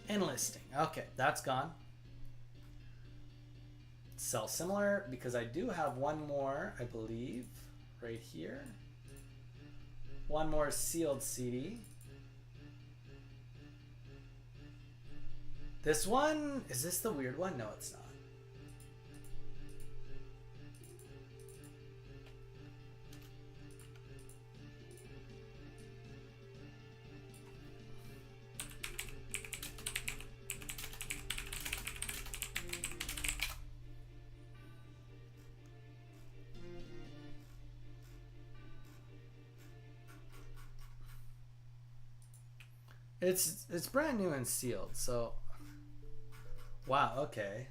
End listing. Okay, that's gone. Sell similar, because I do have one more, I believe, right here. One more sealed CD. This one, is this the weird one? No, it's not. It's brand new and sealed, so wow, okay.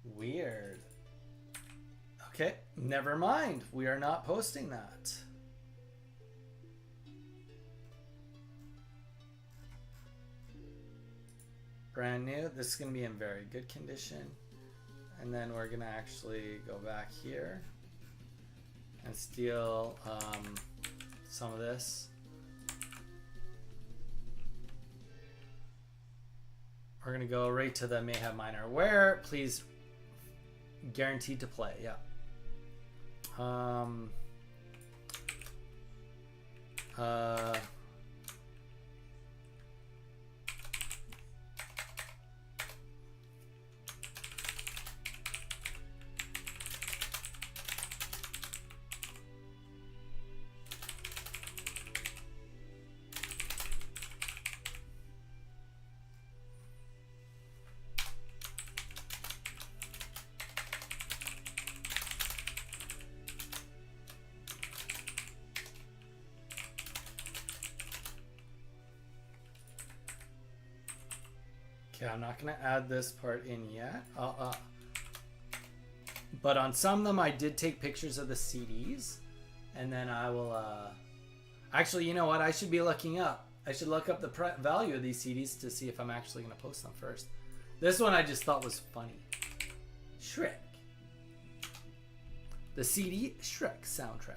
Weird. Okay, never mind. We are not posting that. brand new. This is going to be in very good condition. And then we're going to actually go back here and steal some of this. We're going to go right to the may have minor wear. Please, guaranteed to play. Yeah. Okay, I'm not going to add this part in yet. But on some of them, I did take pictures of the CDs. And then I will... Actually, you know what? I should be looking up. I should look up the value of these CDs to see if I'm actually going to post them first. This one I just thought was funny. Shrek. The CD Shrek soundtrack.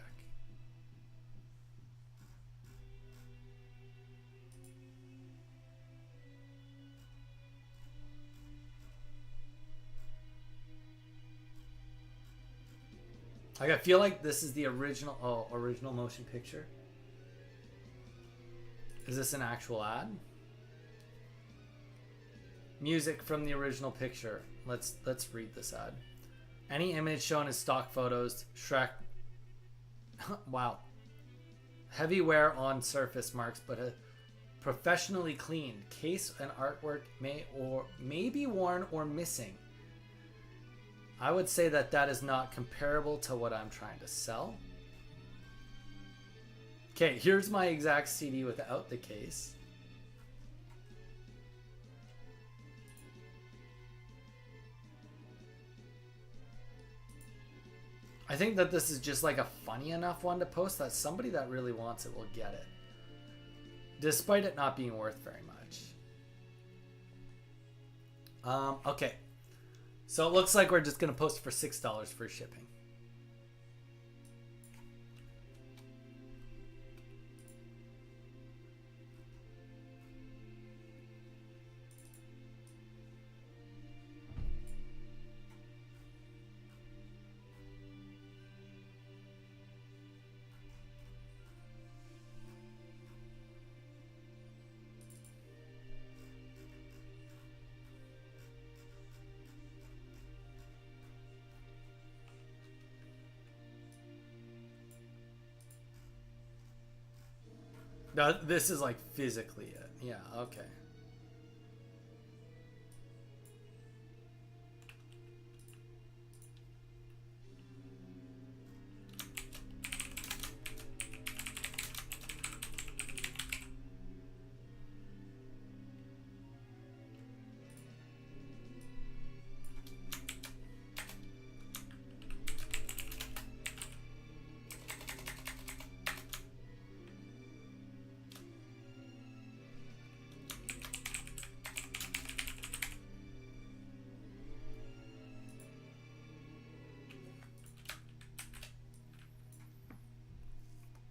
Like, I feel like this is the original, original motion picture. Is this an actual ad? Music from the original picture. Let's read this ad. Any image shown as stock photos, Shrek. Wow. Heavy wear on surface marks, but a professionally cleaned case and artwork may be worn or missing. I would say that that is not comparable to what I'm trying to sell. Okay, here's my exact CD without the case. I think that this is just like a funny enough one to post that somebody that really wants it will get it. Despite it not being worth very much. Okay. So it looks like we're just going to post for $6 for shipping. No, this is like physically it. Yeah, okay.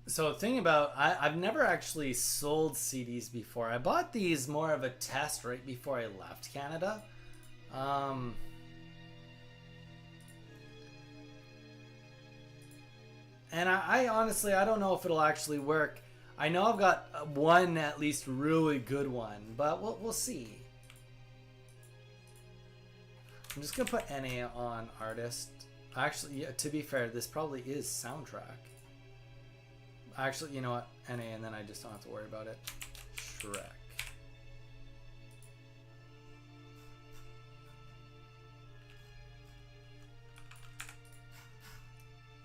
So the thing about, I've never actually sold CDs before. I bought these more of a test right before I left Canada. And I honestly, I don't know if it'll actually work. I know I've got one at least really good one, but we'll see. I'm just gonna put NA on artist. Actually, yeah, to be fair, this probably is soundtrack. Actually, you know what? NA, and then I just don't have to worry about it. Shrek.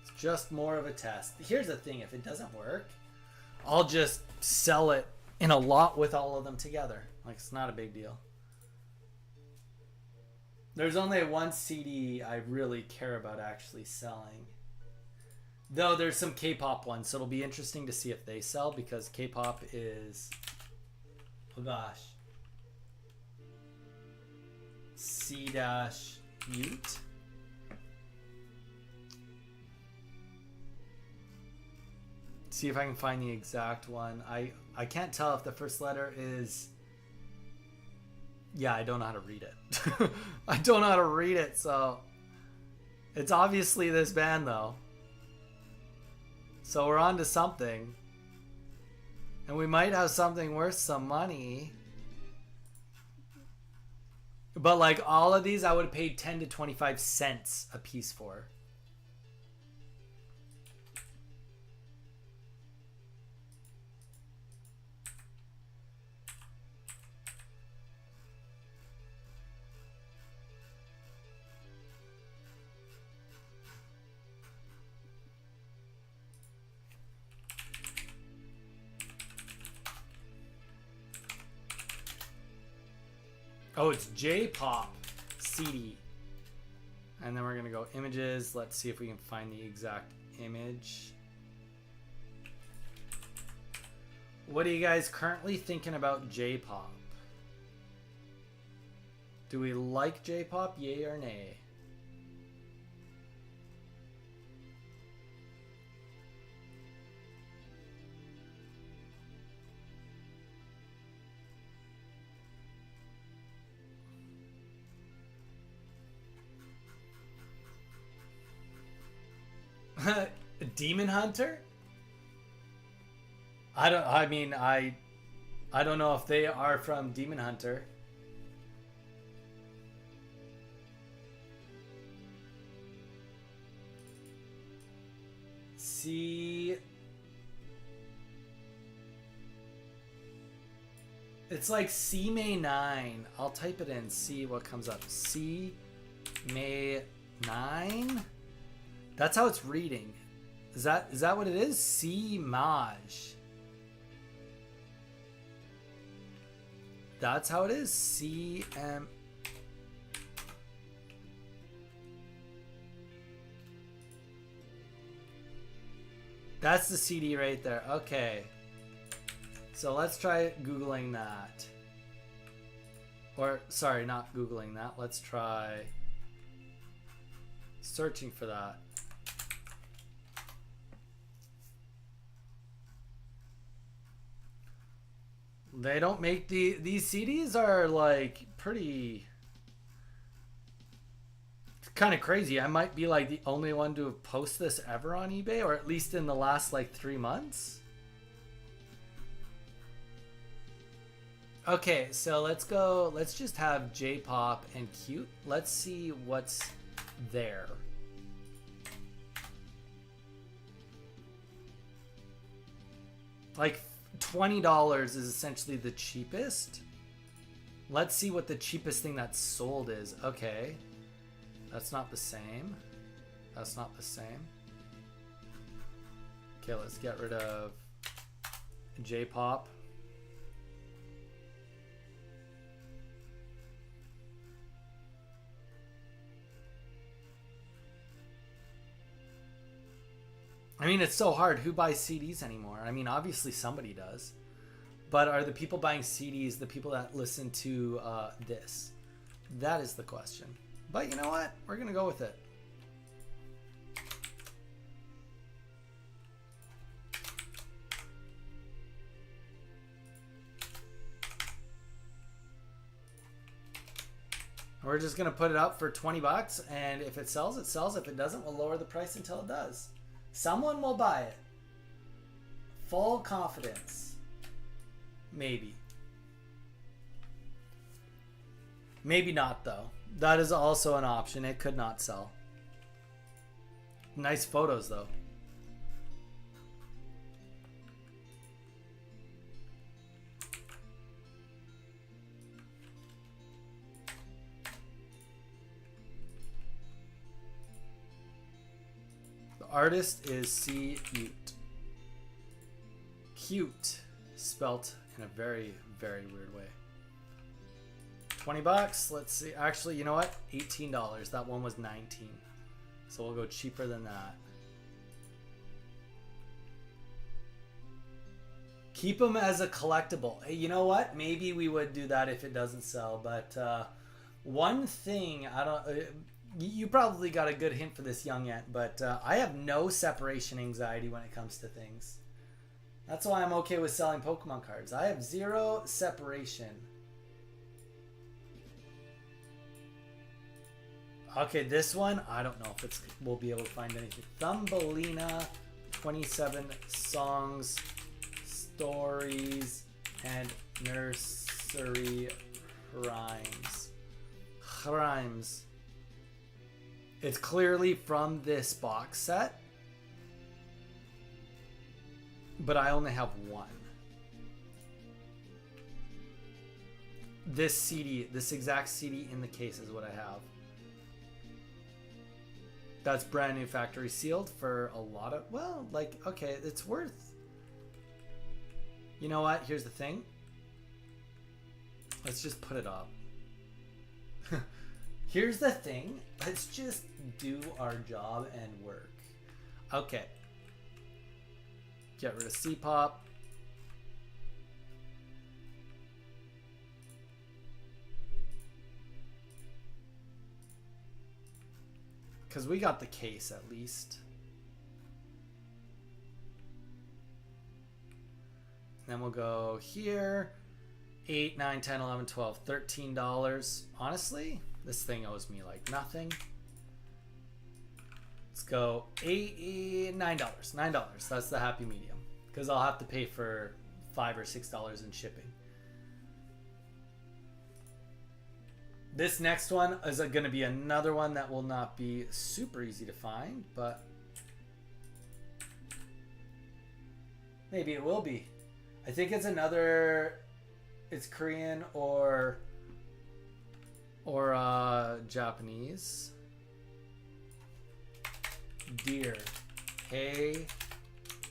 It's just more of a test. Here's the thing, if it doesn't work, I'll just sell it in a lot with all of them together. Like, it's not a big deal. There's only one CD I really care about actually selling. Though there's some K-pop ones, so it'll be interesting to see if they sell, because K-pop is, oh gosh. C-Ute. See if I can find the exact one. I can't tell if the first letter is... Yeah, I don't know how to read it. I don't know how to read it, so... It's obviously this band, though. So we're on to something. And we might have something worth some money. But like all of these, I would have paid 10 to 25 cents a piece for. Oh, it's J-Pop CD. And then we're going to go images. Let's see if we can find the exact image. What are you guys currently thinking about J-Pop? Do we like J-Pop, yay or nay? Demon Hunter? I don't know if they are from Demon Hunter. C. It's like C May 9. I'll type it in, see what comes up. C May 9? That's how it's reading. Is that what it is? C Maj. That's how it is. C M. That's the CD right there. Okay. So let's try Googling that. Or, sorry, not Googling that. Let's try searching for that. They don't make these CDs are like pretty kind of crazy. I might be like the only one to have posted this ever on eBay, or at least in the last like 3 months. Okay, so let's just have J-Pop and Cute. Let's see what's there. Like $20 is essentially the cheapest. Let's see what the cheapest thing that's sold is. Okay. That's not the same. That's not the same. Okay, let's get rid of J-Pop. I mean, it's so hard. Who buys CDs anymore? I mean, obviously somebody does. But are the people buying CDs the people that listen to this? That is the question. But you know what? We're going to go with it. We're just going to put it up for 20 bucks. And if it sells, it sells. If it doesn't, we'll lower the price until it does. Someone will buy it. Full confidence. Maybe. Maybe not, though. That is also an option. It could not sell. Nice photos, though. Artist is C-Ute. Cute, spelt in a very, very weird way. 20 bucks. Let's see. Actually, you know what? $18. That one was 19. So we'll go cheaper than that. Keep them as a collectible. Hey, you know what? Maybe we would do that if it doesn't sell, but One thing I don't. You probably got a good hint for this, young ant, but I have no separation anxiety when it comes to things. That's why I'm okay with selling Pokemon cards. I have zero separation. Okay, this one, I don't know if we'll be able to find anything. Thumbelina, 27 songs, stories, and nursery rhymes. Rhymes. It's clearly from this box set, but I only have one. This CD, this exact CD in the case is what I have. That's brand new factory sealed for a lot of, well, like, okay, it's worth. You know what? Here's the thing. Let's just put it up. Here's the thing. Let's just do our job and work. Okay. Get rid of C-Pop. Because we got the case at least. Then we'll go here. 8, 9, 10, 11, 12, $13. Honestly, this thing owes me like nothing. Let's go $9. $9. That's the happy medium. Because I'll have to pay for $5 or $6 in shipping. This next one is going to be another one that will not be super easy to find, but maybe it will be. I think it's another, it's Korean or Japanese. Deer. Hey,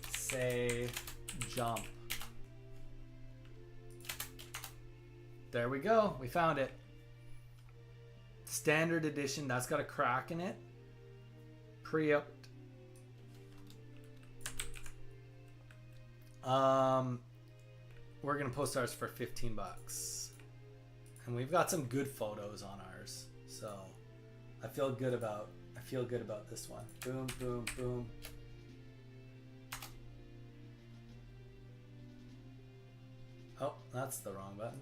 say, jump. There we go. We found it. Standard edition. That's got a crack in it. Pre-owned. We're gonna post ours for $15, and we've got some good photos on ours, so I feel good about this one. Boom, boom, boom. Oh, that's the wrong button.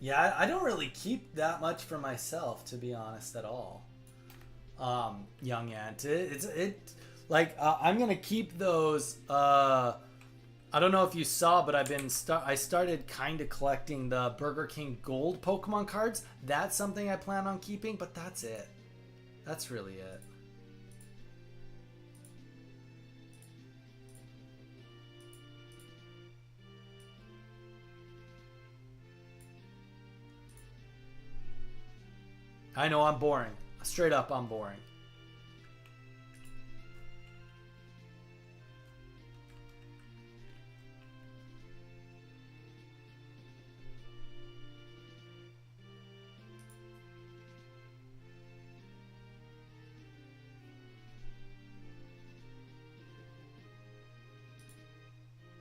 Yeah, I don't really keep that much for myself, to be honest, at all. Young Ant, I'm gonna keep those. I don't know if you saw, but I started kind of collecting the Burger King Gold Pokemon cards. That's something I plan on keeping, but that's it. That's really it. I know I'm boring. Straight up, I'm boring.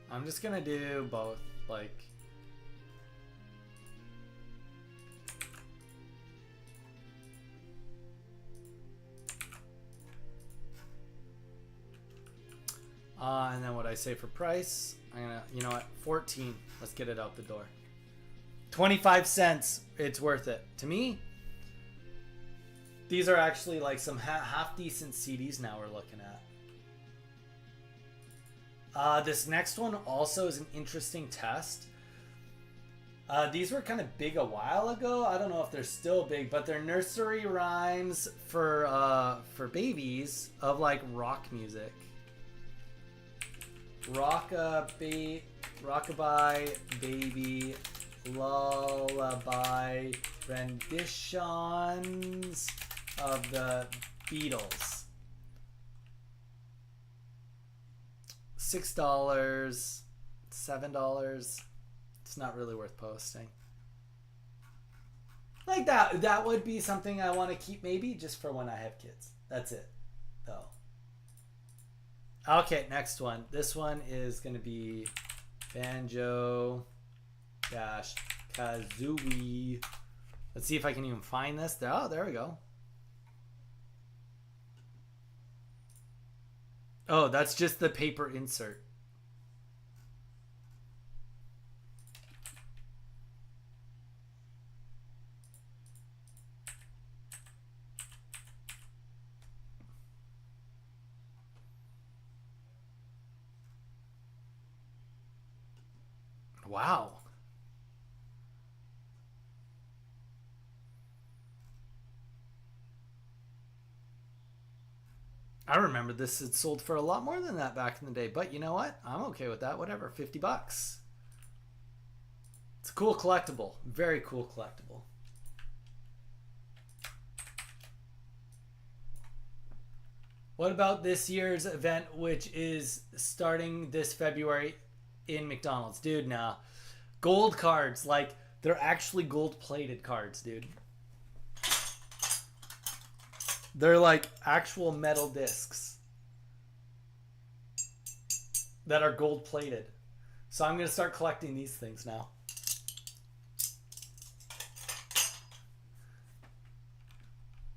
I'm just gonna do both, like. And then what I say for price, I'm gonna, you know what, 14. Let's get it out the door. 25 cents. It's worth it. To me, these are actually like some half decent CDs now we're looking at. This next one also is an interesting test. These were kind of big a while ago. I don't know if they're still big, but they're nursery rhymes for babies of like rock music. Rockabye, baby, lullaby, renditions of the Beatles. $6, $7. It's not really worth posting. Like that would be something I want to keep maybe just for when I have kids. That's it, though. Okay, next one. This one is going to be Banjo dash Kazooie. Let's see if I can even find this. Oh, there we go. Oh, that's just the paper insert. Wow. I remember this had sold for a lot more than that back in the day, but you know what? I'm okay with that. Whatever, 50 bucks. It's a cool collectible. Very cool collectible. What about this year's event, which is starting this February in McDonald's? Dude, nah. Gold cards, like, they're actually gold-plated cards, dude. They're like actual metal discs that are gold-plated. So I'm going to start collecting these things now.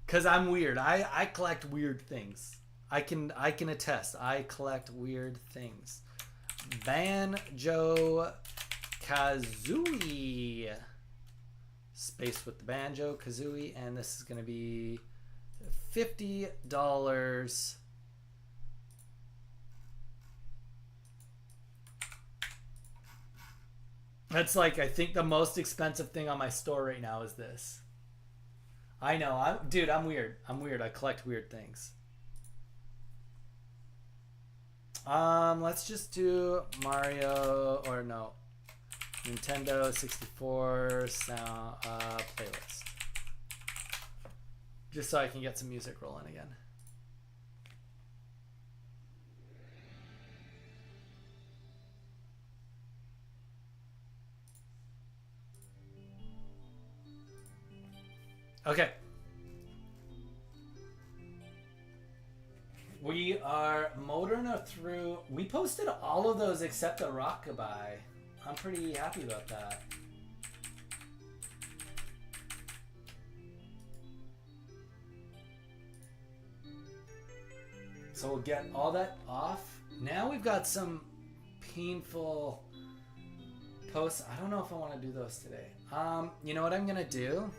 Because I'm weird. I collect weird things. I can attest. I collect weird things. Banjo Kazooie. Space with the Banjo Kazooie. And this is going to be $50. That's like, I think the most expensive thing on my store right now is this. I know. Dude, I'm weird. I'm weird. I collect weird things. Let's just do Mario, or no, Nintendo 64 sound playlist. Just so I can get some music rolling again. Okay. We are motoring through. We posted all of those except the Rockabye. I'm pretty happy about that. So we'll get all that off. Now we've got some painful posts. I don't know if I want to do those today. You know what I'm gonna do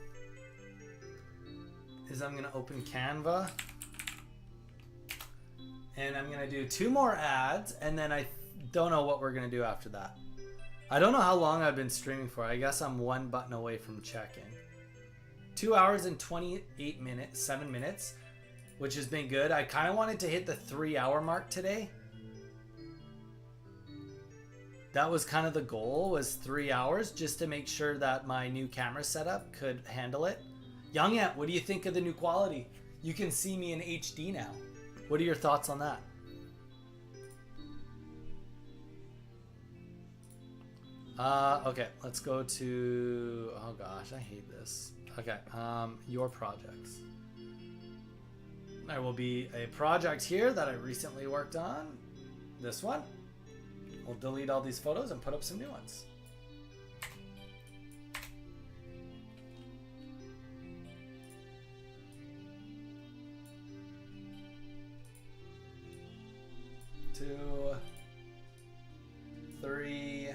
is I'm gonna open Canva and I'm gonna do 2 more ads, and then I don't know what we're gonna do after that. I don't know how long I've been streaming for. I guess I'm 1 button away from checking. 2 hours and 28 minutes, 7 minutes, which has been good. I kind of wanted to hit the 3-hour mark today. That was kind of the goal, was 3 hours, just to make sure that my new camera setup could handle it. Young Ant, what do you think of the new quality? You can see me in HD now. What are your thoughts on that? Okay, let's go to, oh gosh, I hate this. Okay, your projects. There will be a project here that I recently worked on. This one. We'll delete all these photos and put up some new ones. Two, 3,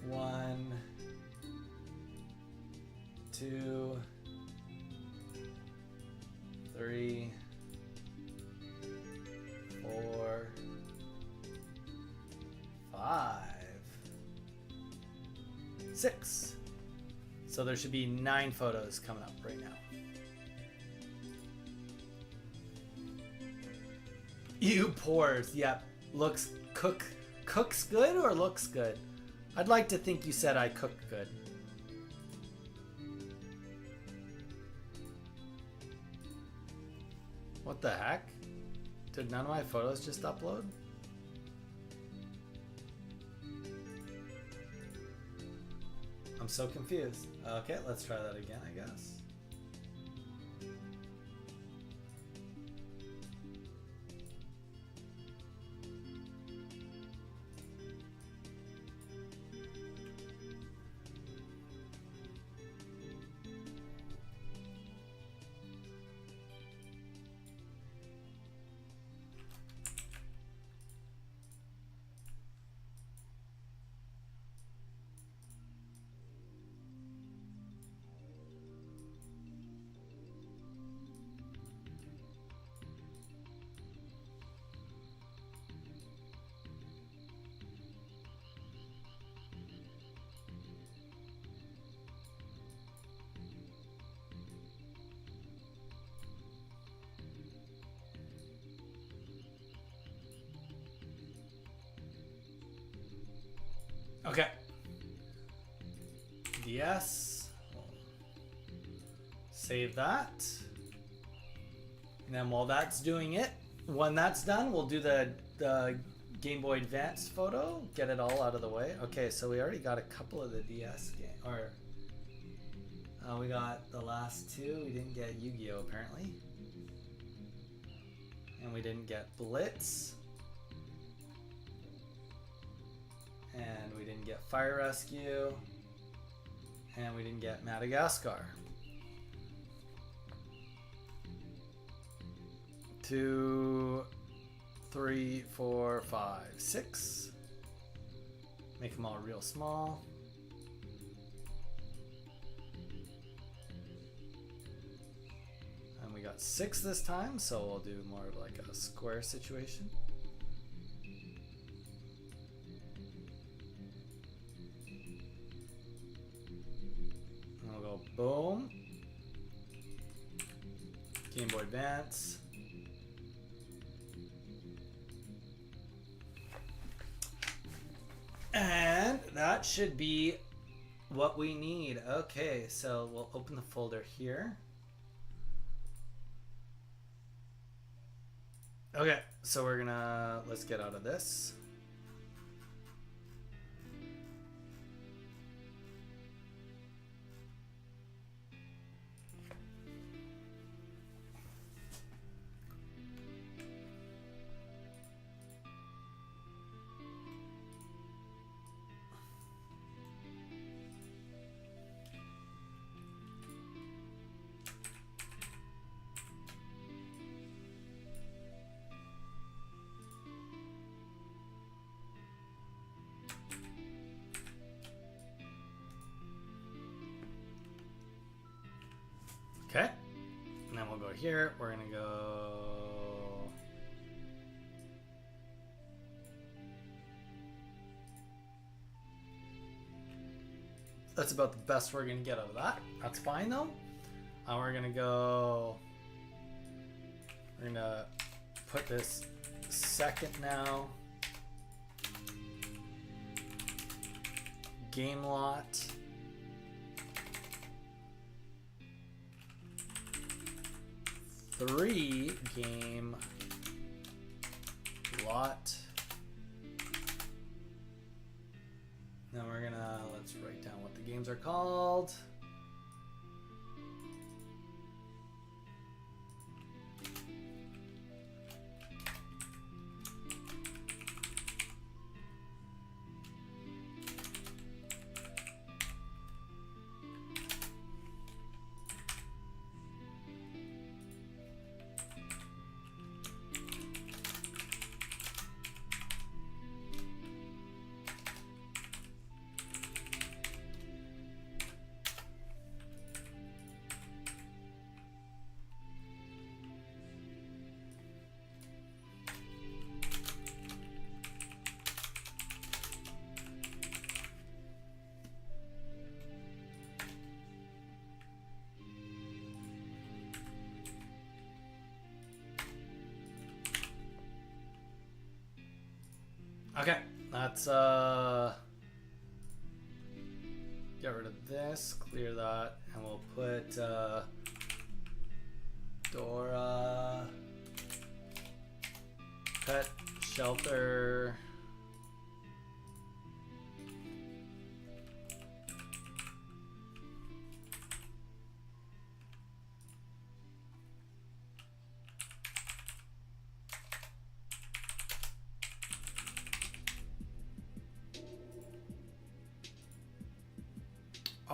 1, 2, 3, 4, 5, 6. So there should be 9 photos coming up right now. You pores. Yep. Cooks good or looks good? I'd like to think you said I cook good. What the heck? Did none of my photos just upload? I'm so confused. Okay, let's try that again, I guess. DS. Save that. And then while that's doing it, when that's done, we'll do the Game Boy Advance photo, get it all out of the way. Okay, so we already got a couple of the DS games, or we got the last two. We didn't get Yu-Gi-Oh apparently, and we didn't get Blitz, and we didn't get Fire Rescue, and we didn't get Madagascar. 2, 3, 4, 5, 6. Make them all real small. And we got 6 this time, so we'll do more of like a square situation. And we'll go boom. Game Boy Advance. And that should be what we need. Okay, so we'll open the folder here. Okay, so let's get out of this. Okay, and then we'll go here. We're gonna go that's about the best we're gonna get out of that. That's fine though. We're gonna put this second now. Game lot. Three game lot. Now let's write down what the games are called. Okay, let's get rid of this, clear that, and we'll put Dora, pet shelter,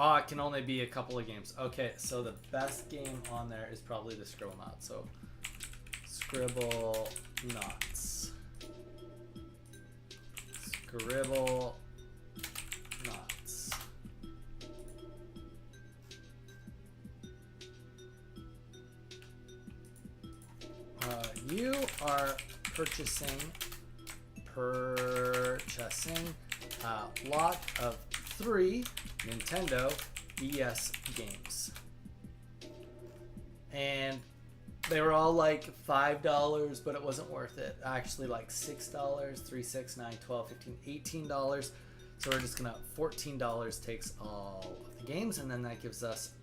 oh, it can only be a couple of games. Okay, so the best game on there is probably the Scribble Knots. So, Scribble Knots. Scribble Knots. You are purchasing a lot of 3 Nintendo DS games, and they were all like $5, but it wasn't worth it. Actually, like $6, $3, $6, $9, $12, $15, $18. So we're just gonna $14 takes all of the games, and then that gives us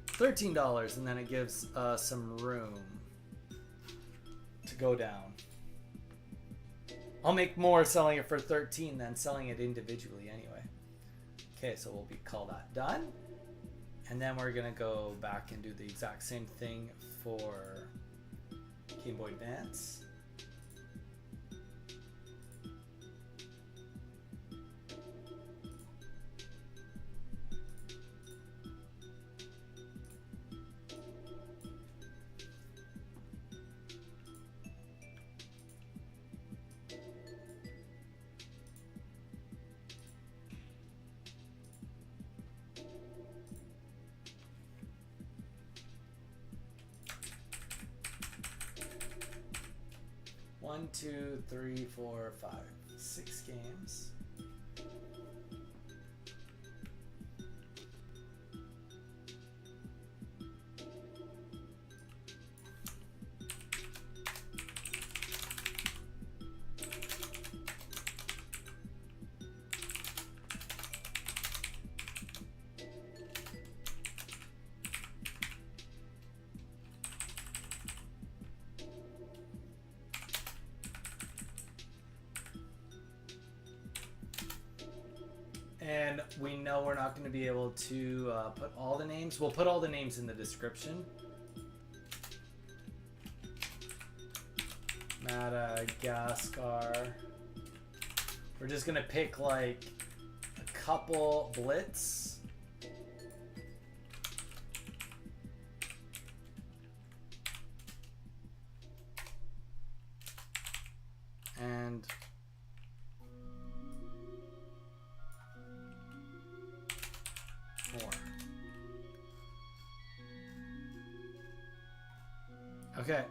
$13, and then it gives some room to go down. I'll make more selling it for 13 than selling it individually anyway. Okay, so we'll call that done. And then we're gonna go back and do the exact same thing for Game Boy Advance. One, two, three, four, five, 6 games. And we know we're not going to be able to put all the names. We'll put all the names in the description. Madagascar. We're just going to pick like a couple Blitz. And more. Okay.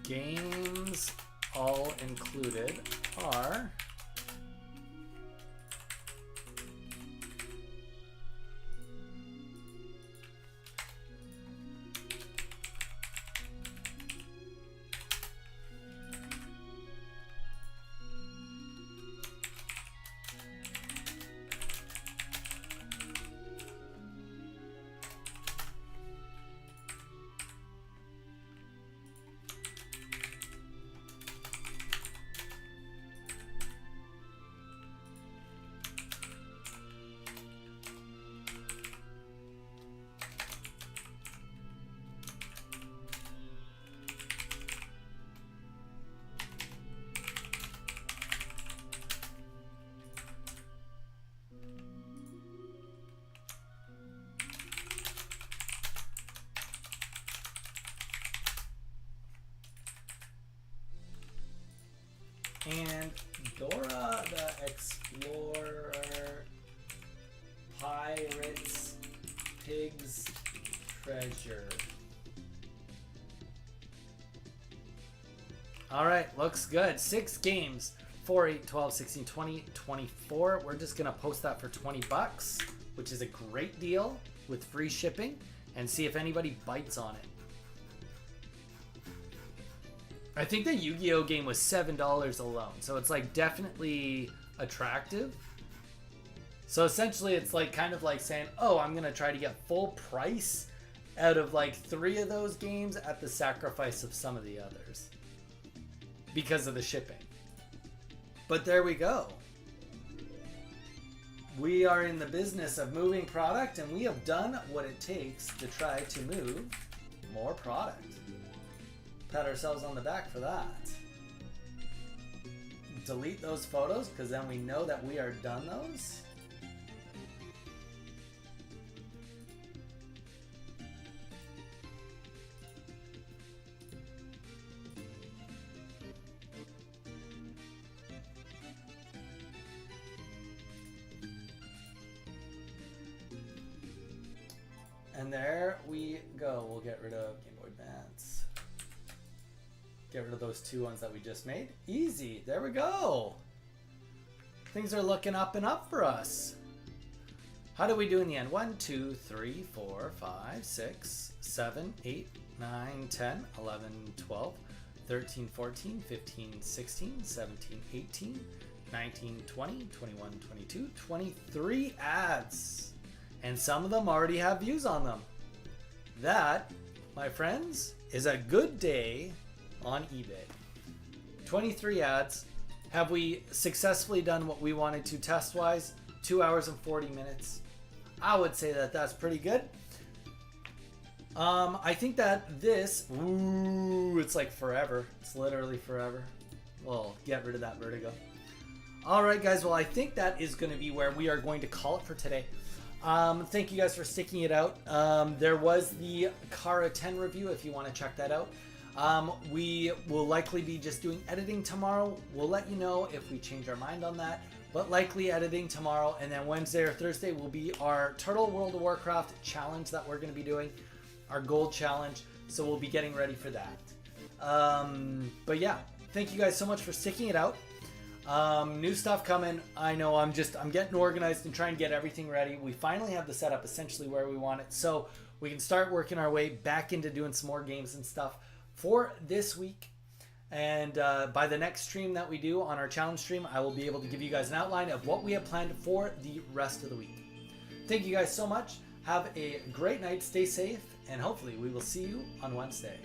Games all included are and Dora the Explorer, Pirates, Pig's Treasure. All right, looks good. 6 games, 4, 8, 12, 16, 20, 24. We're just gonna post that for 20 bucks, which is a great deal with free shipping, and see if anybody bites on it. I think the Yu-Gi-Oh game was $7 alone, so it's like definitely attractive. So essentially it's like kind of like saying, oh, I'm gonna try to get full price out of like 3 of those games at the sacrifice of some of the others because of the shipping. But there we go. We are in the business of moving product, and we have done what it takes to try to move more product. Pat ourselves on the back for that. Delete those photos, because then we know that we are done those. And there we go. We'll get rid of Game Boy Advance. Get rid of those 2 ones that we just made. Easy. There we go. Things are looking up and up for us. How do we do in the end? 1, 2, 3, 4, 5, 6, 7, 8, 9, 10, 11, 12, 13, 14, 15, 16, 17, 18, 19, 20, 21, 22, 23 ads. And some of them already have views on them. That, my friends, is a good day on eBay. 23 ads. Have we successfully done what we wanted to test-wise? 2 hours and 40 minutes. I would say that that's pretty good. I think that this, it's like forever. It's literally forever. Well, get rid of that vertigo. All right, guys. Well, I think that is going to be where we are going to call it for today. Thank you guys for sticking it out. There was the ckora 10 review if you want to check that out. We will likely be just doing editing tomorrow. We'll let you know if we change our mind on that, but likely editing tomorrow. And then Wednesday or Thursday will be our Turtle World of Warcraft challenge that we're going to be doing, our gold challenge. So we'll be getting ready for that. But yeah, thank you guys so much for sticking it out. New stuff coming. I know I'm getting organized and trying to get everything ready. We finally have the setup essentially where we want it, so we can start working our way back into doing some more games and stuff for this week. And by the next stream that we do on our challenge stream, I will be able to give you guys an outline of what we have planned for the rest of the week. Thank you guys so much. Have a great night. Stay safe, and hopefully we will see you on Wednesday.